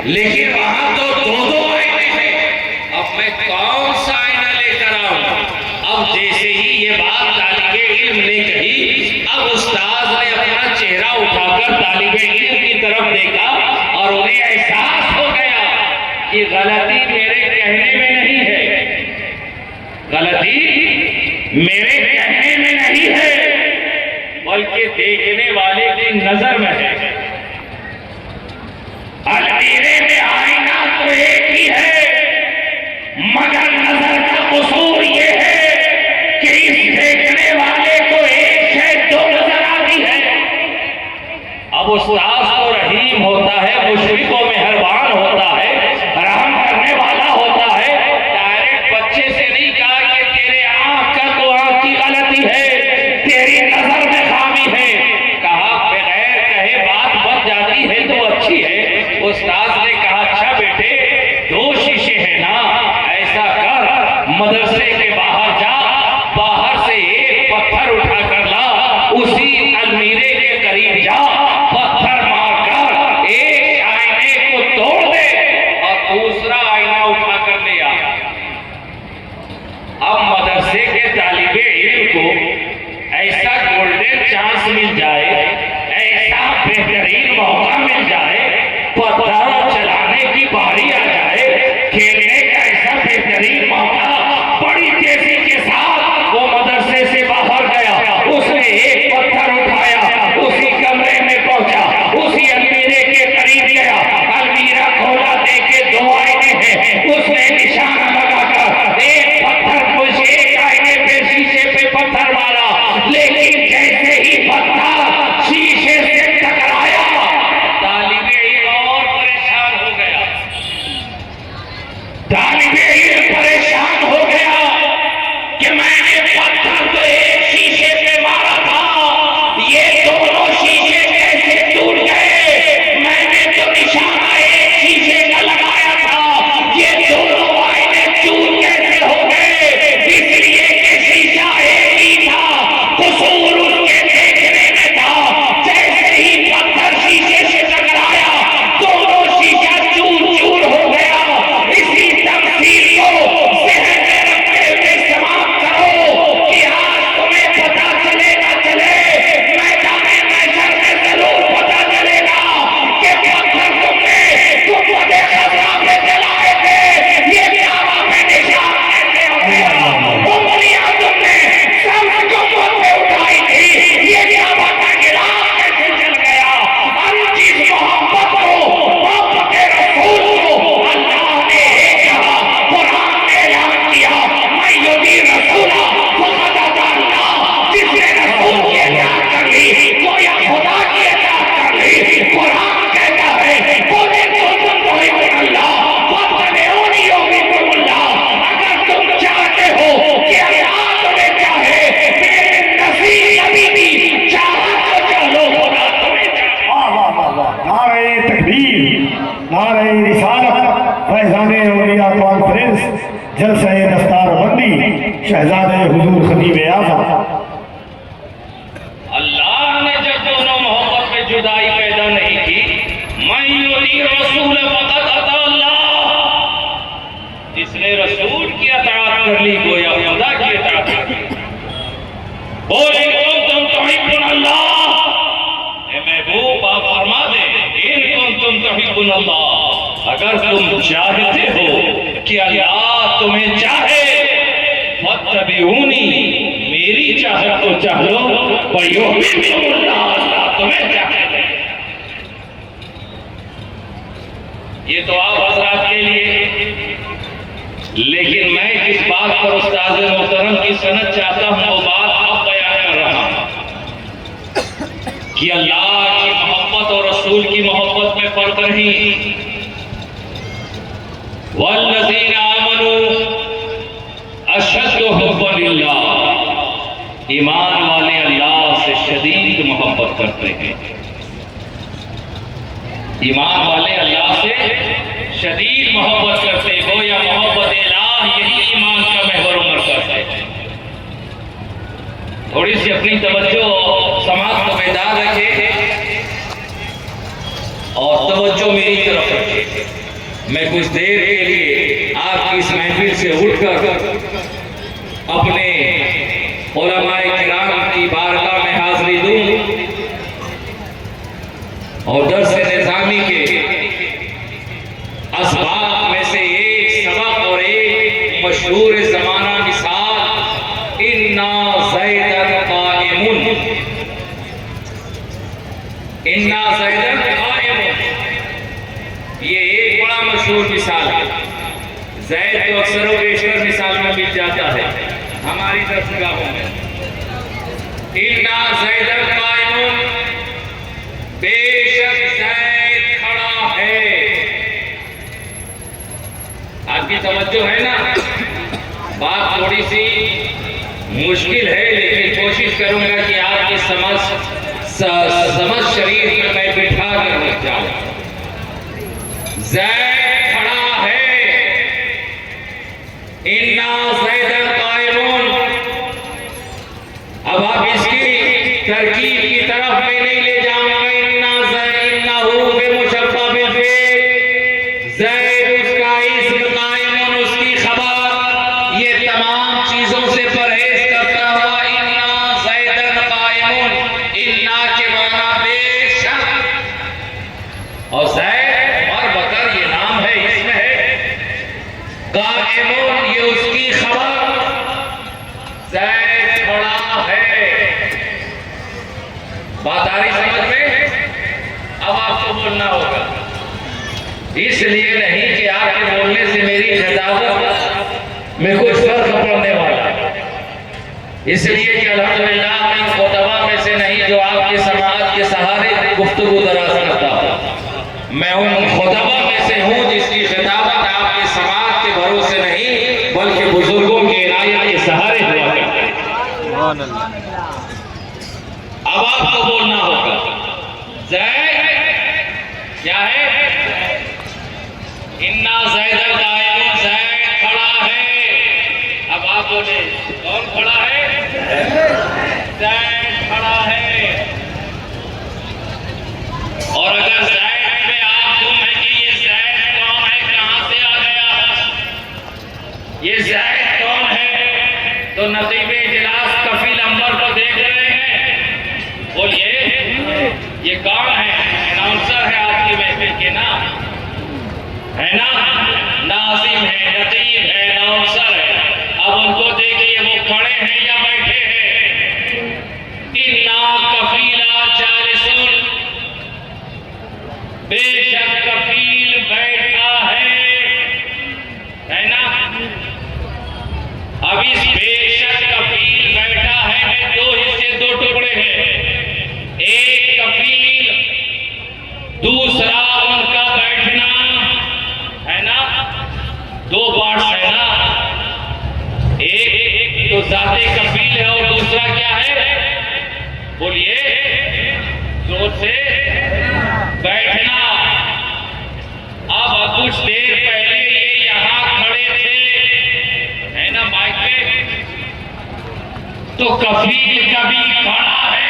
लेकिन वहां तो दो दो आईने हैं, अब मैं कौन सा आईना लेकर आऊं? अब जैसे ही ये बात तालिबे इल्म ने कही, अब उस्ताद ने अपना चेहरा उठाकर तालिबे इल्म की तरफ देखा और उन्हें एहसास हो गया कि गलती मेरे कहने में नहीं है, गलती मेरे कहने में नहीं है, बल्कि देखने वाले की नजर में है। अलमीरे में आईना तो एक ही है, मगर नजर का कसूर ये है कि इस देखने वाले को एक है दो नजर आती है। अब उस्ताद तो रहीम होता है, मुशफिक व मेहरबान होता है, रहम करने वाला होता है। डायरेक्ट बच्चे से नहीं कहा कि तेरे आंख का तो आंख की गलती है, तेरी नजर में खामी है। कहा बगैर कहे बात बन जाती है तो अच्छी है। उस्ताद ने कहा अच्छा बेटे, दो शीशे हैं ना, ऐसा कर मदरसे के बाहर जा, बाहर से एक पत्थर उठा कर ला, उसी अलमीरे के करीब जा, पत्थर मारकर एक आईने को तोड़ दे और दूसरा आईना उठा कर ले आ। अब मदरसे के तालिबे इल्म को ऐसा गोल्डन चांस मिल जाए, ऐसा बेहतरीन मौका मिल जाए, पत्थर चलाने की बारी आ जाए, खेलने का ऐसा बेहतरीन मौका, बड़ी तेजी के साथ वो मदरसे से बाहर गया, उसने एक पत्थर उठाया, उसी कमरे में पहुंचा, उसी अलमीरे के करीब गया, अलमीरा खोला, देखे दो आईने हैं, उसने निशाना लगाकर एक पत्थर को एक आईने पे शीशे पे पत्थर मारा, लेकिन जैसे ही पत्थर शीशे से टकराया, तालिबे इल्म और परेशान हो गया। तालिबे इल्म परेशान हो गया कि मैंने पत्थर तो एक शीशे पे मारा था, ये दोनों शीशे कैसे टूट गए? मैंने तो निशाना एक शीशे का लगाया था, ये दोनों आईने चूर कैसे हो गए? इसलिए कि शीशा एक ही था, कसूर उसके देखने में था। जैसे ही पत्थर शीशे से टकराया, दोनों शीशा चूर चूर हो गया। इसी तफसील को ज़हन में रखते हुए समाप्त करो कि आज तुम्हें पता चले ना चले, मैदाने महशर में जरूर पता चलेगा कि पत्थर तुम बड़े खतरा में चलाए थे, ये दावा में निशान कैसे हो गया? उंगलियां तुमने सब गुम्बद पे उठाई थी, ये दावा का गिलाफ कैसे चल गया? और जिस मोहब्बत को, मोहब्बत रसूल को अल्लाह ने कहा, कुरान ने ऐलान किया, मैं युदी रसूला फक़द अता अल्लाह, जिसने रसूल की इताअत कर ली, गोया खुदा की इताअत कर ली। कुरान कहता है बोले तुम तुहिब्बुन अल्लाह फत्तबिऊनी युहिब्बुकुमुल्लाह, अगर तुम चाहते हो कि अल्लाह तुम्हें चाहे, मेरे नसीब कभी भी चाहा तो चलो खुदा तुम्हें चाहे। वाह वाह वाह वाह, नारे तकबीर, नारे रिसालत, फैज़ाने औलिया कॉन्फ्रेंस, जलसे दस्तार बंदी, शहजादे हुजूर खतीब आज़म। अल्लाह ने जब दोनों मोहब्बत में जुदाई पैदा नहीं की, मैं युदी रसूल फक़द अता अल्लाह, जिसने रसूल की इताअत कर ली गोया खुदा की इताअत कर ली। बोले तुम तुहिब्बुन अल्लाह, ए महबूब आप फरमा दे, इन तुम तुहिब्बुन अल्लाह, अगर तुम चाहते हो कि अल्लाह तुम्हें चाहे, फत्तबिऊनी, मेरी चाहत तो चाह लो, अल्लाह तुम्हें चाहे। ये तो आप हजरात के लिए, लेकिन मैं जिस बात पर उस्ताद मोहतरम की सनद चाहता हूं वो बात अब बयान कर रहा हूं कि अल्लाह की मोहब्बत और रसूल की मोहब्बत में फर्क नहीं। वल्लज़ीना आमनू अशद्दु हुब्बन लिल्लाह, ईमान वाले अल्लाह से शदीद मोहब्बत करते हैं। ईमान वाले अल्लाह से शदीद मोहब्बत करते हो, या मोहब्बत इलाह यही ईमान का महवर मरकज़ है। थोड़ी सी अपनी तवज्जो समाज को बेदार रखे और तवज्जो मेरी तरफ रखे। मैं कुछ देर के लिए आपकी इस महफिल से उठकर अपने उलमाए किराम की बारगाह में हाजिरी दूं और दर्स निज़ामी के असबाब में से एक सबक और एक मशहूर ज़माना मिसाल, इन्ना ज़ैदन क़ाइमुन, इन्ना ज़ैदन क़ाइमुन, ये एक बड़ा मशहूर मिसाल है। ज़ैद तो अक्सर व बेशतर मिसाल में मिल जाता है हमारी दरगाहों में। इन्ना ज़ैदन क़ाइमुन, बेशक ज़ैद खड़ा है। आपकी तवज्जो है ना? बात थोड़ी सी मुश्किल है, लेकिन कोशिश करूंगा कि आपकी समझ शरीर में मैं बिठा कर रख जाऊं। ज़ैद खड़ा है, इन्ना ज़ैदन क़ाइमुन। अब आप इसकी तरकीब की तरफ में नहीं ले जाऊंगा। इन्नहु बिमुशब्बह बिल-फ़िअल, ज़ैद उसका इस्म, क़ाइमुन उसकी खबर, ये तमाम चीजों से परहेज करता हुआ इन्ना ज़ैदन क़ाइमुन, इन्ना के माना बेशक, और ज़ैद और बकर ये नाम है, इसमें है, क़ाइमुन ये उसकी खबर, ज़ैद खड़ा है। बात आ रही समझ में? अब आपको बोलना होगा, इसलिए नहीं कि आपके बोलने से मेरी खिताबत में कुछ फर्क पड़ने वाला, इसलिए कि अल्हम्दुलिल्लाह मैं इन खुतबा में से नहीं जो आपके समाज के सहारे गुफ्तगू दराज करता हूं। मैं उन खुतबा में से हूं जिसकी खिताबत आपके समाज के भरोसे नहीं बल्कि बुजुर्गों के इनायत के सहारे हुआ करते हैं। अब आपको बोलना होगा, ज़ैद क्या है? इन्ना ज़ैदन क़ाइमुन, ज़ैद खड़ा है। अब आप बोले कौन खड़ा है? ज़ैद खड़ा है। और अगर ज़ैद पे आप तुम है कि ये ज़ैद कौन है, कहां से आ गया, ये ज़ैद कौन है, तो नक़ीब इजलास कफील अंबर को देख रहे हैं, बोलिए ये कौन है? अनाउंसर है आपकी महफिल के ना, है ना? नाज़िम है, नक़ीब है, अनाउंसर है। अब उनको देखिए वो खड़े हैं या बैठे हैं। इन्ना कफीला जालिसून, बेशक कफील बैठा है ना? अब इस बेशक कफील बैठा है में दो हिस्से, दो टुकड़े हैं। एक कफील, दूसरा उनका बैठना, है ना? दो पार्ट्स है ना? एक तो जाते कफील है और दूसरा क्या है? बोलिए जोर से, बैठना। अब कुछ देर पहले ये यहां खड़े थे, है ना, माइक पे, तो कफील कभी खड़ा है,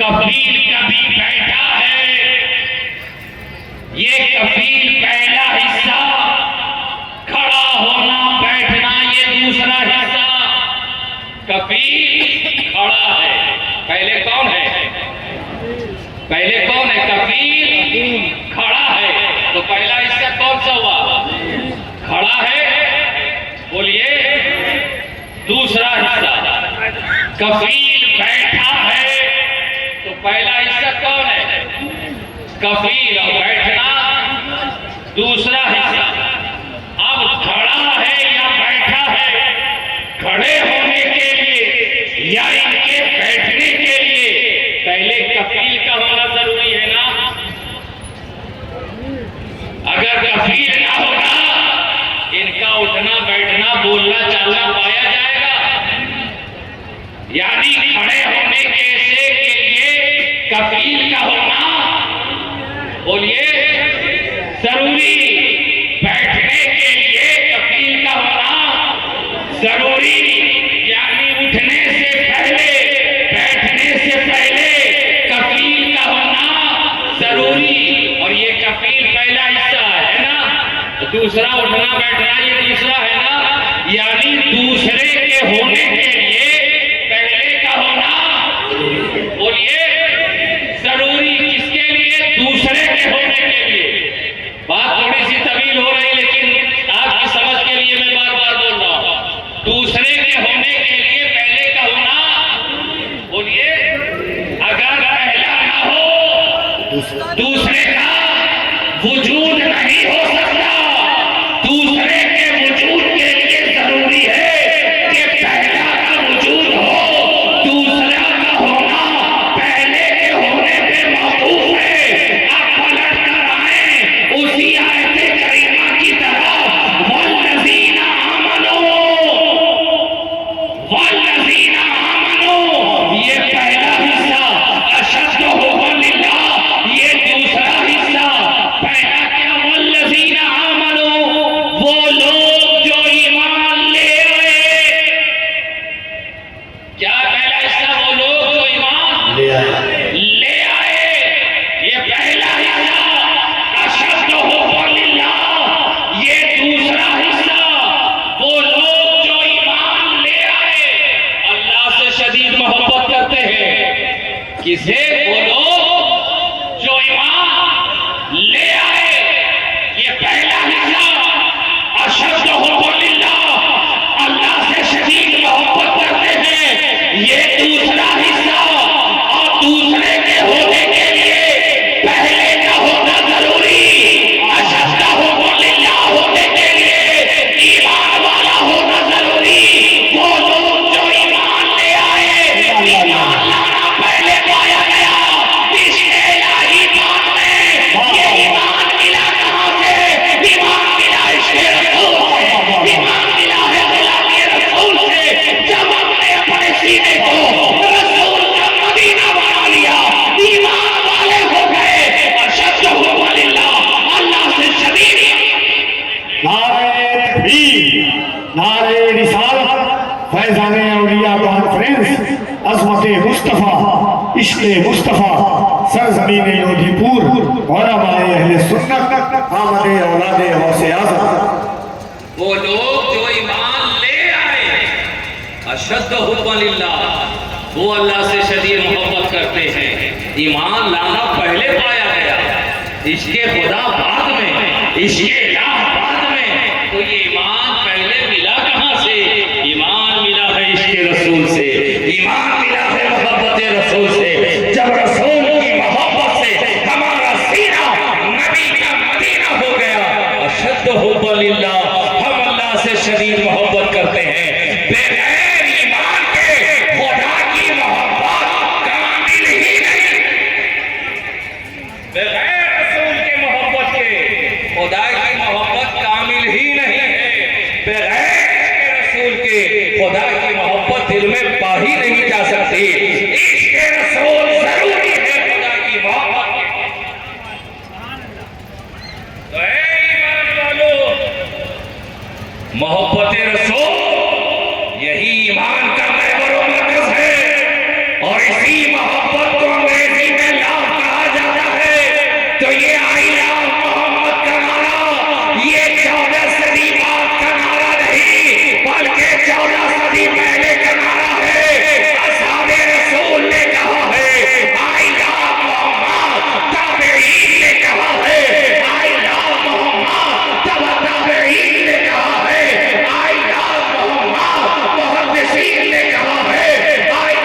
कफील कभी बैठा है। ये कफील पहला हिस्सा, खड़ा होना बैठना, ये दूसरा हिस्सा, कफील खड़ा है। पहले कौन है? पहले कौन है? कफील खड़ा है। तो पहला हिस्सा कफील बैठा है तो पहला हिस्सा कौन है? कफील। और बैठना दूसरा हिस्सा। अब खड़ा है या बैठा है, खड़े होने के लिए या इनके बैठने के लिए पहले कफील का होना जरूरी है ना। अगर कफील ना होगा इनका उठना बैठना बोलना चलना पाया जाएगा? यानी खड़े होने के लिए कफील का होना, बोलिए, जरूरी। बैठने के लिए कफील का होना जरूरी। यानी उठने से पहले बैठने से पहले कफील का होना जरूरी। और ये कफील पहला हिस्सा है ना, दूसरा उठना बैठना ये दूसरा है ना। यानी दूसरे के होने के लिए पहले का होना, बोलिए, जरूरी। किसके लिए? दूसरे के होने के लिए। बात थोड़ी सी तवील हो रही लेकिन आपकी समझ के लिए मैं बार बार बोल रहा हूं। दूसरे के होने के लिए पहले का होना, बोलिए। अगर पहला ना हो दूसरे का वजूद नहीं हो सकता। दूसरे के वजूद के लिए जरूरी है कि पहला का वजूद हो, दूसरा का होना पहले के होने पे मौकूफ है। आप पलट कर आए उसी आयत करीमा की तरह, वल्लज़ीना आमनू, वल्लज़ीना आमनू, ये पहला हिस्सा। अशद्द हुब्बन लिल्लाह, ये दूसरा हिस्सा। पहला क्या? वल्लज़ीना आमनू, वो लोग जो ईमान ले आए। क्या पहला हिस्सा? वो लोग जो ईमान ले आए, ये पहला हिस्सा। अशद्द हुब्बन लिल्लाह, ये दूसरा हिस्सा। वो लोग जो ईमान ले आए, अल्लाह से शदीद मोहब्बत करते हैं। किसे? वो लोग जो ईमान ले आए, ये पहला हिस्सा। अशद्द हुब्बन लिल्लाह, अल्लाह से शदीद मोहब्बत करते हैं, ये दूसरा हिस्सा। और दूसरे के होने के लिए पहले का होना जरूरी। अशद्द हुब्बन लिल्लाह होने के लिए ईमान वाला होना जरूरी। वो लोग जो ईमान ले आए, ईमान लाना पहले पाया गया। इसके इलाही ईमान में ये ईमान मिला कहां से? ईमान मिला इसके रसूल से, ईमान मिला है अल्लाह के रसूल से। जब हमने अपने सीने को रसूल का मदीना बना लिया, ईमान वाले हो गए। अशद्द हुब्बन लिल्लाह, अल्लाह से शदीद। नारे तकबीर, नारे रिसालत, फैजाने औलिया कॉन्फ्रेंस, अज़मत मुस्तफ़ा, इश्क़ मुस्तफ़ा, सरज़मीन लोधीपुर, उलमाए अहले सुन्नत, आमदे औलादे गौसे आज़म। वो लोग जो ईमान ले आए, अशद्द हुब्बन लिल्लाह, वो अल्लाह से शदीद मोहब्बत करते हैं। ईमान लाना पहले पाया गया, इसके खुदा बाद में, इसके इलाह बाद में। तो ये ईमान पहले मिला कहां से? ईमान मिला है इसके रसूल से, ईमान मिला है मोहब्बत रसूल से। जब रसूल की मोहब्बत से हमारा सीना नबी का मदीना हो गया, अशद्द हुब्बन लिल्लाह, हम अल्लाह से शदीद मोहब्बत करते हैं। बगैर ईमान के खुदा की मोहब्बत कामिल ही नहीं। बगैर रसूल के मोहब्बत के खुदा की मोहब्बत कामिल ही नहीं है। बगैर रसूल के खुदा की मोहब्बत दिल में पा ही नहीं जा सकती। इसके रसूल जरूरी है खुदा की मोहब्बत। तो ऐ ईमान वालों, मोहब्बत रसूल यही ईमान का महवर व मरकज़ है। और इसी मोहब्बत को अंग्रेजी में लव कहा जाता है। तो ये आई लव मोहम्मद का नारा, ये 14 सदी बाद का नारा नहीं, बल्कि 14 सदी पहले का नारा है। असहाबे रसूल ने कहा है, आई लव मोहम्मद। ताबईन ने कहा है, आई लव मोहम्मद। तबा ताबईन ने कहा है, आई लव मोहम्मद। मुहद्दिसीन ने कहा है, आई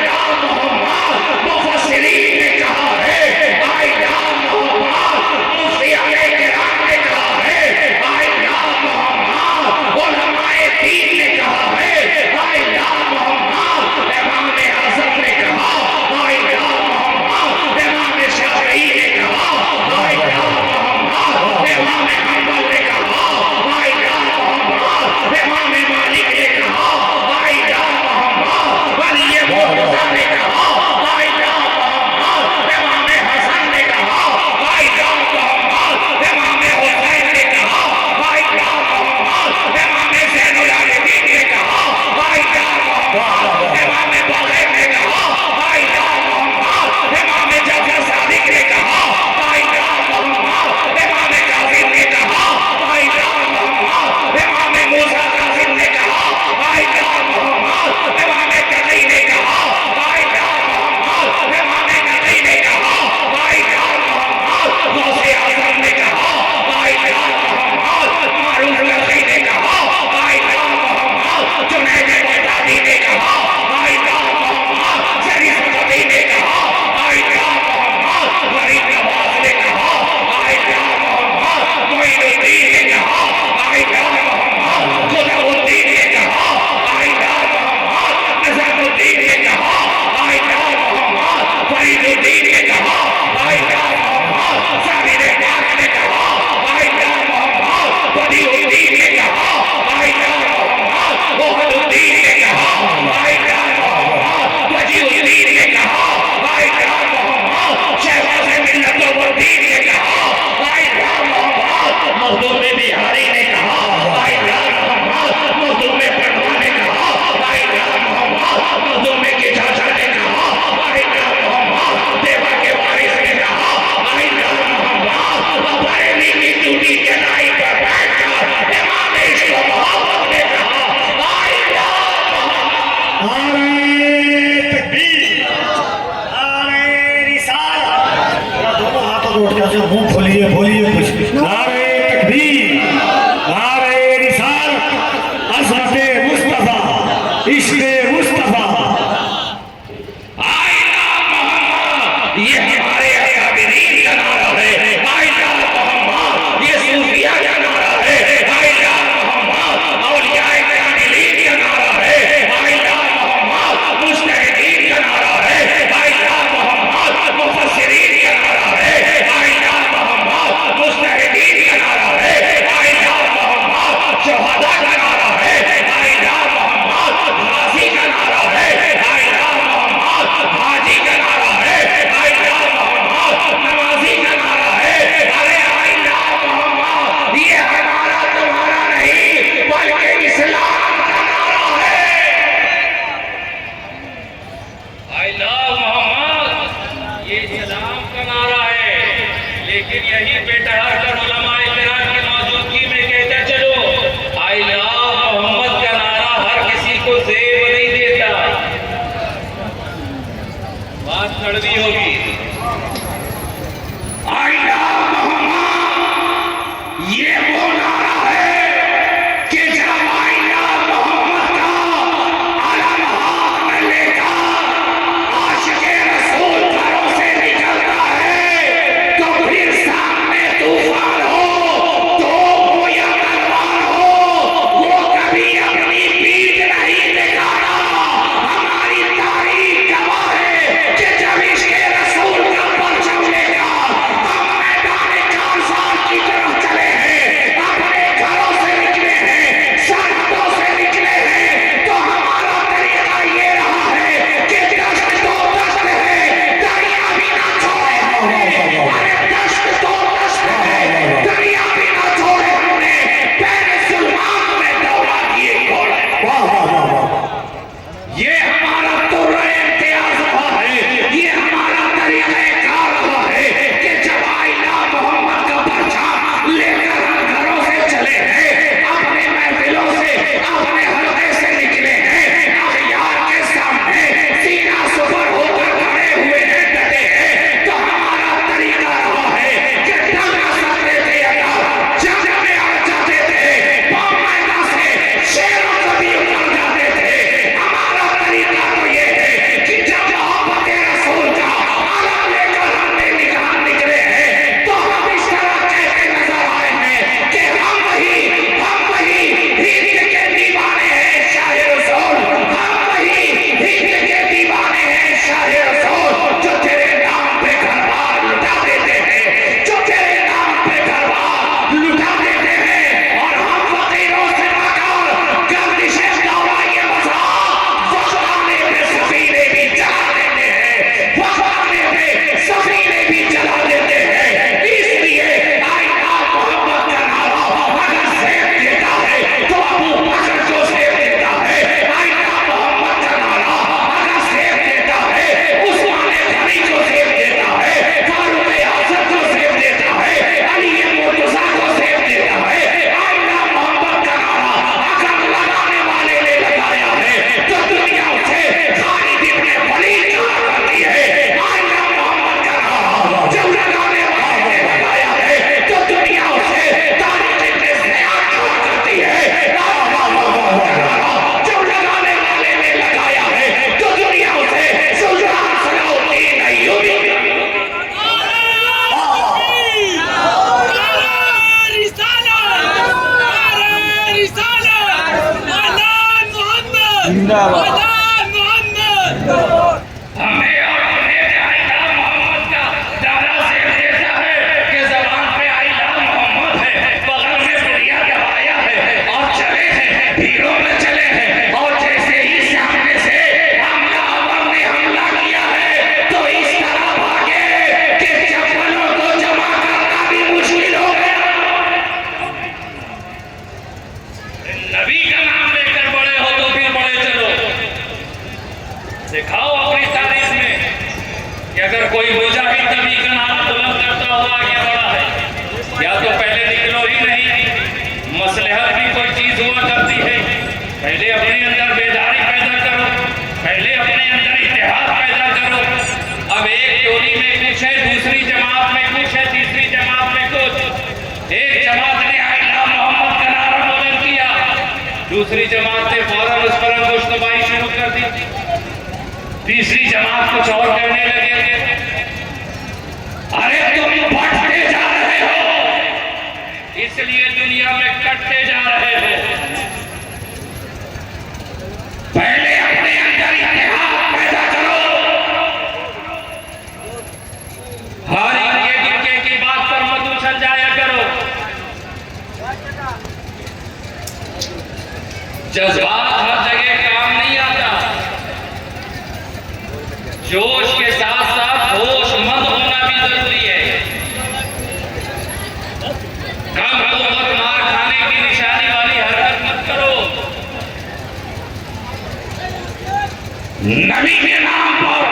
ये वो नारा है कि जब आईना मोहम्मद का अलम हाथ में लेकर आशिक़े रसूल घरों से निकलता है तो फिर सामने तूफान हो तो हो या तलवार हो वो कभी अपनी पीठ नहीं दिखाता। हमारी तारीख गवाह है कि जब इश्क़े रसूल का परचम लेकर हम मैदान कारसार की तरफ चले हैं, अपने घरों से निकले हैं, सरहदों से निकले हैं, तो हमारा तरीका ये रहा है कि दश्त तो दश्त है, दरिया भी ना छोड़े हमने। अरे दश्त तो दश्त है, दरिया भी ना छोड़े हमने। पैर सुल्तान में दौड़ा दिए घोड़े। वाह वाह वाह वाह। ये हमारा तुर्रे इम्तियाज रहा है, ये हमारा तरीका कार रहा है कि जब आईना मोहम्मद का परचम लेकर हम घरों से चले हैं, अपने महफिलों से, अपने हल्के से निकले हैं, अखियार के सामने सीना सुपर होकर खड़े हुए हैं, डटे हैं, तो हमारा तरीका रहा है कि डग न सकते थे अगर जंग में आ जाते थे, मैदान से शेरों कभी उतर जाते थे। हमारा तरीका तो ये है कि जब मोहब्बत रसूल का अलम लेकर हमने निकले हैं, तो हम इस तरह कहते नजर आए हैं कि हम वही हिंद के दीवाने हैं शाह रसूल, हम वही हिंद के दीवाने हैं शाह रसूल, जो तेरे नाम पे घरबार लुटा देते हैं, जो तेरे नाम पे घरबार लुटा देते हैं। और हम फकीरों से मगर गर्दिशे दौरा ये मसला वक्त आने पे सफीने भी जला देते हैं, वक्त आने पे सफीने भी जला देते हैं। इसलिए आईना मोहम्मद का नारा अगर सेब देता है तो अबू बकर को सेब देता है, आईना मोहम्मद का नारा अगर सेब देता है उस्मान गनी को सेब देता है, फारूक आज़म को सेब देता है, अली मुर्तज़ा को सेब देता है। आईना मोहम्मद का नारा अगर लगाने वाले ने लगाया है तो दुनिया उसे खालिद इब्न वलीद कहा करती है। आईना मोहम्मद का नारा जब लगाने वाले ने लगाया है तो दुनिया उसे तारिक इब्न ज़ियाद कहा करती है। आईना मोहम्मद का नारा जब लगाने वाले ने लगाया है तो दुनिया उसे सुल्तान सलाउद्दीन अय्यूबी हमें और उन्हें आईना मोहम्मद का दाना सेब देता है कि ज़बान पे आईना मोहम्मद है, बगल में बुढ़िया दबाया है और चले हैं, भीड़ों में चले हैं, और जैसे ही सामने से हमलावर ने हमला किया है तो इस तरह भागे कि चप्पलों को जमा करना भी मुश्किल हो गया। नबी का नाम लेकर बड़े हो तो फिर बड़े चलो, दिखाओ अपनी तारीख में कि अगर कोई मुजाहिद नबी का नाम बुलंद करता हुआ आगे बढ़ा है, या तो पहले निकलो ही नहीं, मसलहत भी कोई चीज हुआ करती है, पहले अपने अंदर बेदारी पैदा करो, पहले अपने अंदर इत्तेहाद पैदा करो। अब एक टोली में कुछ है, दूसरी जमात में कुछ है, तीसरी जमात में कुछ। एक जमात ने आईना मोहम्मद का नारा बुलंद किया, दूसरी जमात ने फौरन उस पर अंगुशतबाई शुरू कर दी, तीसरी जमात कुछ और करने लगे। अरे तुम बढ़ते जा रहे हो, इसलिए दुनिया में कटते जा रहे हो। पहले अपने अंदर इत्तेहाद पैदा करो, हर एक की बात पर मत उछल जाया करो। जज्बात हर जगह काम नहीं आता, जोश के साथ साथ होशमंद होना भी जरूरी है। कम हुकूमत मार खाने की निशानी वाली हरकत मत करो। नबी के नाम पर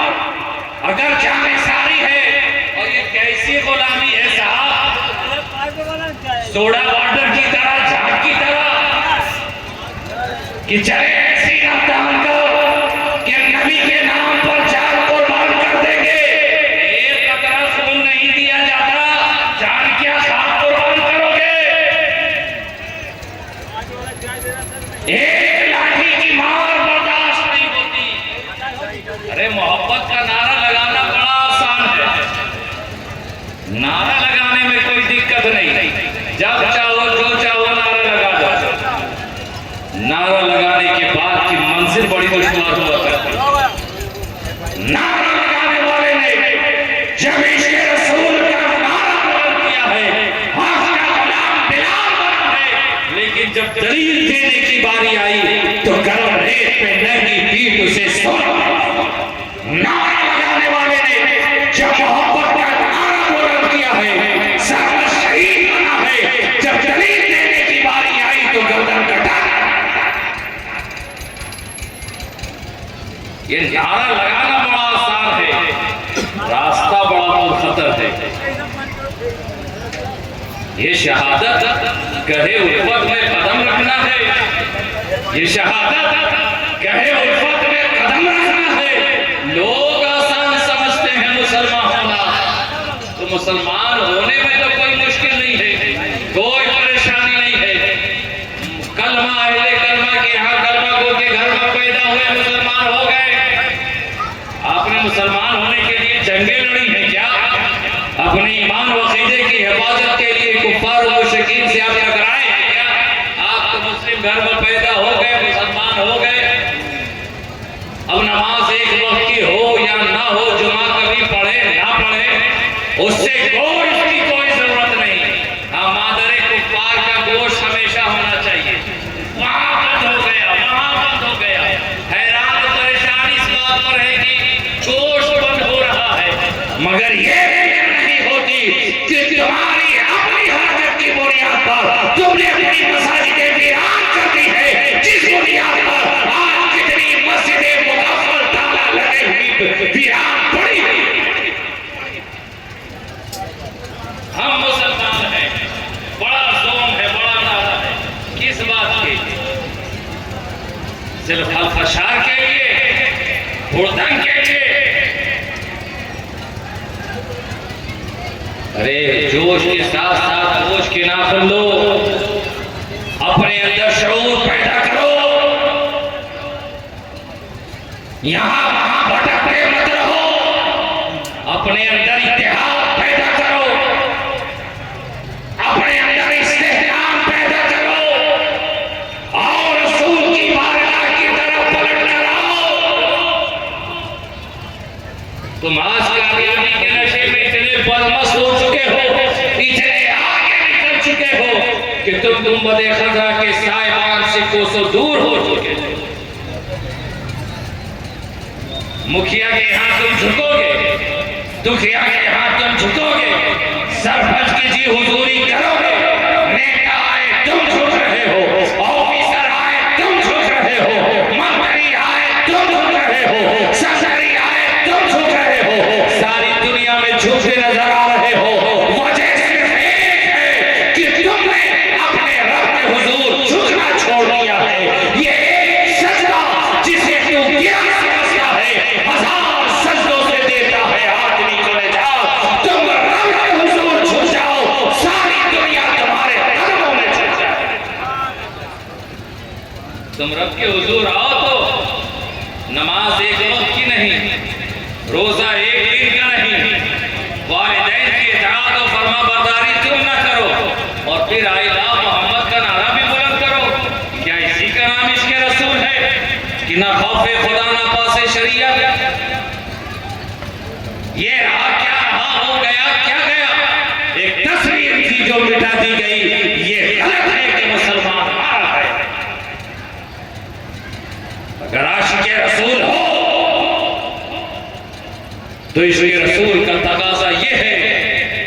अगर जाने सारी है, और ये कैसी गुलामी है साहब, सोडा वाटर की तरह, झाग की तरह, कि चले ऐसी रफ्तार को कि नबी के नाम पर जान कुर्बान कर देंगे। एक कतरा खून नहीं दिया जाता, जान क्या साथ कुर्बान करोगे। नारा लगाने के बाद की मंजिल बड़ी दुश्वार हुआ करती। नारा लगाने वाले ने जब इश्क़ रसूल का नारा बुलंद किया है, आपका गुलाम बिलाल बना है, लेकिन जब दलील देने की बारी आई तो गरम रेत पे नंगी पीठ उसे सोना। नारा लगाने वाले ने जब मोहब्बत का नारा बुलंद किया है, सारा शहीद बना है, जब दलील देने की बारी आई तो गर्दन कटा। ये नारा लगाना बड़ा आसान है, रास्ता बड़ा मुखतर है। ये शहादत गहे उल्फत में कदम रखना है, ये शहादत गहे उल्फत में कदम रखना है। लोग आसान समझते हैं मुसलमान होना, तो मुसलमान होने में तो कोई मुश्किल नहीं है, कोई परेशानी नहीं है। कलमा अहले कलमा के यहाँ कलमा गो के घर में पैदा हुए मुसलमान हो गए। आपने मुसलमान होने के लिए जंगें लड़ी हैं क्या? अपने ईमान व अक़ीदे की हिफाजत के लिए कुफ्फार व मुशरिकीन से आप टकराए हैं क्या? आप तो मुस्लिम घर में पैदा हो गए, मुसलमान हो गए। अब नमाज एक वक्त की हो या ना हो, जुमा कभी पढ़े ना पढ़े, उससे कोई इसकी कोई जरूरत नहीं। हाँ, मादरे कुफ्फार का गोश्त हमेशा होना चाहिए। वहां बंद हो गया, वहां बंद हो गया। हैरान और परेशानी इस बात पर है कि गोश्त बंद हो रहा है, मगर ये फिक्र नहीं होती कि तुम्हारी अपनी हरकत की बुनियाद पर तुमने अपनी मसाजिदें वीरान कर दी है, जिस बुनियाद पर आज कितनी मस्जिदें मुकफ्फल ताला लगे हुई वीरान पड़ी हुई। हम मुसलमान हैं, बड़ा जोम है, बड़ा नारा है। किस बात के? सिर्फ हलफशार के लिए, हुड़दंग के लिए? अरे जोश के साथ साथ होश के ना खोल लो, अपने अंदर शऊर पैदा करो। यहाँ वहाँ भटकते मत रहो, अपने अंदर इत्तेहाद पैदा करो, अपने अंदर इस्तेहकाम पैदा करो और रसूल की बारगाह की तरफ पलटना रहो। तुम आज कामयाबी के नशे में इतने बदमस्त हो चुके हो, इतने आगे निकल चुके हो कि तुम बदे-ख़ज़ा के साहिबान से कोसों दूर हो चुके हो। मुखिया के यहाँ तुम झुकोगे, दुखिया के हाथ तुम झुकोगे, सरपंच की जी हुजूरी करोगे, नेता आए तुम झुक रहे हो, ऑफिसर आए तुम झुक रहे हो, मंत्री आए तुम झुक रहे हो, ससरी आए तुम झुक रहे हो, सारी दुनिया में झुकते नजर आ रहे हो। वजह सिर्फ एक है कि तुमने अपने रब के हुजूर झुकना छोड़ दिया है। ये एक सजदा जिसे तू क्या समझता है, हजार सजदों से देता है आदमी को निजात। तुम रब के हुजूर झुक जाओ, सारी दुनिया तुम्हारे कदमों में झुक जाए। तुम रब के हुजूर आओ तो नमाज एक वक्त की नहीं, रोजा एक दिन का नहीं, वालिदैन की इताअत और फरमाबरदारी तुम न करो और फिर आइला मोहम्मद का नारा भी बुलंद करो। क्या इसी का नाम इश्क़ रसूल है कि ना खौफे खुदा ना पासे शरीयत? ये रहा क्या रहा, हो गया क्या गया, एक तस्वीर थी जो मिटा दी गई। ये गलत है कि मुसलमान मारा है। अगर आशिक़ रसूल हो तो इश्क़ रसूल का तकाज़ा ये है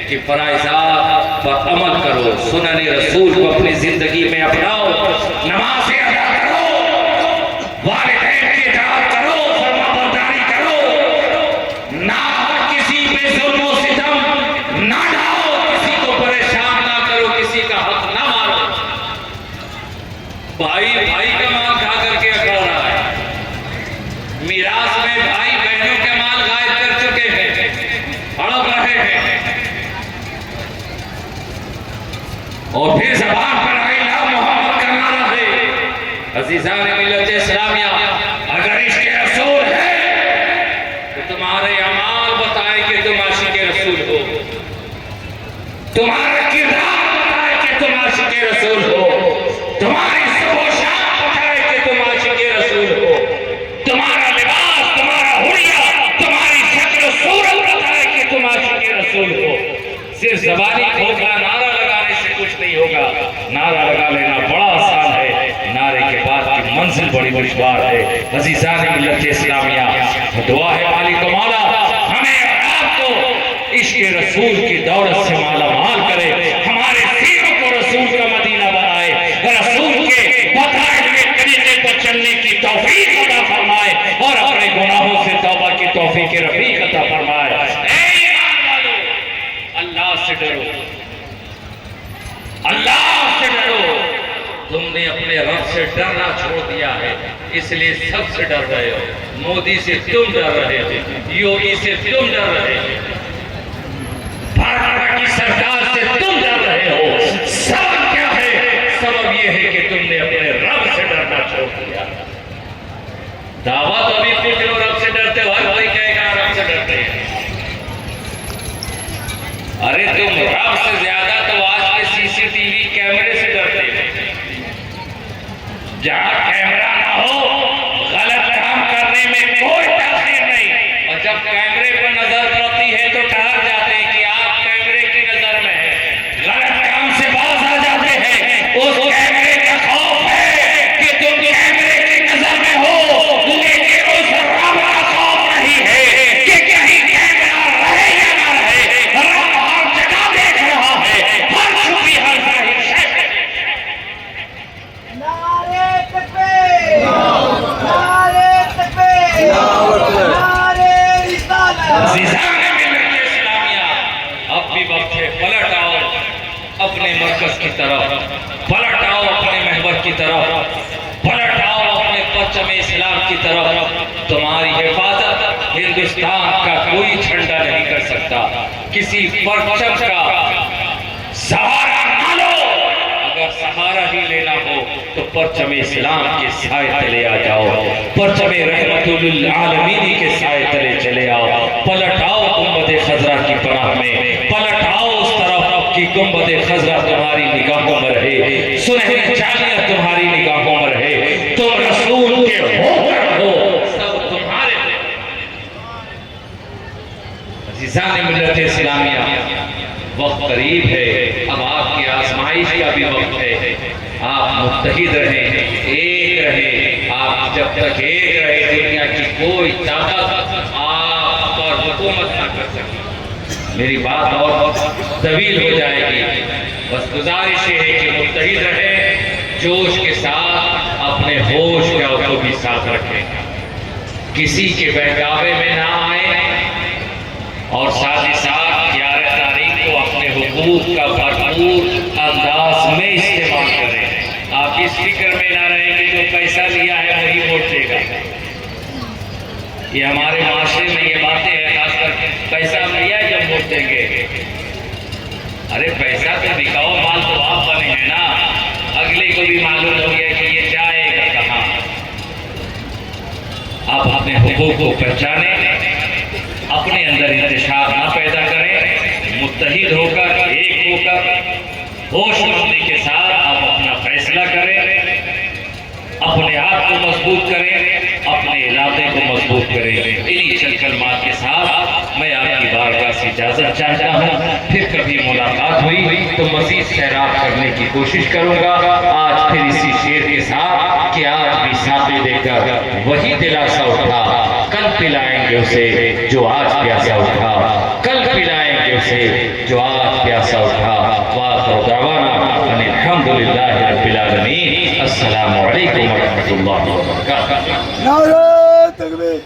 कि फराइज़ात पर अमल करो, सुनन रसूल को अपनी जिंदगी में अपनाओ, नमाज़ अदा करो, वालिदैन की इताअत करो, फरमाबरदारी करो, ना किसी पे जुल्म व सितम ना ढाओ, किसी को परेशान ना करो, किसी का हक ना मारो। भाई भाई का माल खा करके अकड़ रहा है, मीरास में भाई बहनों के माल गायब कर चुके हैं, हड़प रहे हैं, और फिर ज़बान पर आइला मोहम्मद का नारा है। अज़ीज़ान मिल्लत इस्लामिया, अगर इश्क़ रसूल है तो तुम्हारे अमाल बताए कि तुम आशिक़ रसूल हो, तुम्हारा किरदार बताए कि तुम आशिक़ रसूल हो, तुम्हारी पोशाक बताए नहीं होगा। नारा लगा लेना बड़ा आसान है, नारे के बाद की मंजिल बड़ी दुश्वार है। अजीजान मिल्लत इस्लामिया, दुआ है मालिक मौला हमें आपको इश्क रसूल की दौलत से माला माल करे, हमारे सीनों को रसूल का मदीना बनाए, रसूल के बताए हुए तरीके पर चलने की तौफीक अता फरमाए और अपने गुनाहों से तौबा की तौफीक रफीक अता फरमाए। ऐ ईमान वालों, अल्लाह से डरो, अल्लाह से डरो। तुमने अपने रब से डरना छोड़ दिया है, इसलिए सबसे डर रहे हो। मोदी से तुम डर रहे हो, योगी से तुम डर रहे हो, भाजपा की सरकार से तुम डर रहे हो। सबब क्या है? सबब यह है कि तुमने अपने रब से डरना छोड़ दिया। दावा तो अभी कुछ लोग रब से डरते हो, हर कोई कहेगा रब से डरते हैं। अरे तुम रब से ज्यादा तो आज के सीसीटीवी कैमरे से डरते हैं। जहां कैमरा ना हो गलत काम करने में कोई तासीर नहीं, और जब कैमरे पर नजर पड़ती है तो ठहर जाते हैं कि आप कैमरे की नजर में हैं, गलत काम से बाज आ जाते हैं। उस कैमरे का खौफ है कि तुम कैमरे की नजर में हो, लेकिन उस रब का खौफ नहीं है कि कहीं कैमरा रहे या ना रहे। रब हर जगह देख रहा है, हर छुपी हर जाहिर शय। नारे तकबीर, नारे तकबीर, नारे रिसालत। अज़ीज़ान मिल्लत इस्लामिया, अब भी वक्त है, पलट आओ अपने मरकज की तरफ, पलट आओ अपने महवर की तरफ, पलट आओ अपने परचम इस्लाम की तरफ। तुम्हारी हिफाजत हिंदुस्तान का कोई झंडा नहीं कर सकता। किसी परचम का सहारा ना लो, अगर सहारा ही लेना हो तो परचम इस्लाम के साए तले आ जाओ, परचम रहमतुल आलमीन के साए तले चले आओ। पलट आओ गुंबद खजरा की पनाह में, पलट आओ उस तरफ की गुंबद खजरा तुम्हारी निगाहों में रहे, सुनहरी जालियां तुम्हारी निगाहों में रहे। तुम रसूल के होकर हो, सब तुम्हारे। अज़ीज़ान मिल्लत इस्लामिया, वक्त करीब है, अब आपकी आजमाइश का भी वक्त है। आप मुत्तहिद रहें, एक रहें। आप जब तक एक रहे, दुनिया की कोई ताकत आप पर हुकूमत न कर सके। मेरी बात और तवील हो जाएगी, बस गुजारिश है कि मुत्तहिद रहें, जोश के साथ अपने होश को भी साथ रखें, किसी के बहकावे में ना आए, और साथ ही साथ 11 तारीख को अपने हुकूक का भरपूर अंदाज में इस्तेमाल करें। आप इस फिक्र में ना रहें कि जो पैसा लिया है वही वोट देगा। ये हमारे माशरे में ये बातें हैं, खासकर पैसा लिया है जब वोट देंगे। अरे पैसा तो बिकाओ माल तो आप बने हैं ना, अगले को भी मालूम हो गया कि ये जाएगा कहाँ। आप अपने हुकूक को पहचाने, अपने अंदर इंतशार ना पैदा करें, मुत्तहिद होकर, एक होकर, होशमंदी के साथ आप अपना फैसला करें, अपने आप को मजबूत करें, अपने इलाके को मजबूत करें। इन्हीं चल कलमात के साथ मैं आपकी बारगाह से इजाजत चाहता हूँ। फिर कभी मुलाकात हुई तो मजीद सैराब करने की कोशिश करूंगा। आज फिर इसी शेर के साथ कि आज भी साथी देकर वही दिलासा उठा, कल पिलाएंगे उसे जो आज प्यासा उठा, कल पिलाएंगे उसे जो आज प्यासा उठा। वाखिर दावाना अनिल हम्दुलिल्लाहि रब्बिल आलमीन। अस्सलामु अलैकुम व रहमतुल्लाहि व बरकातुहू। नारे तकबीर,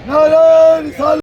नारे रिसालत।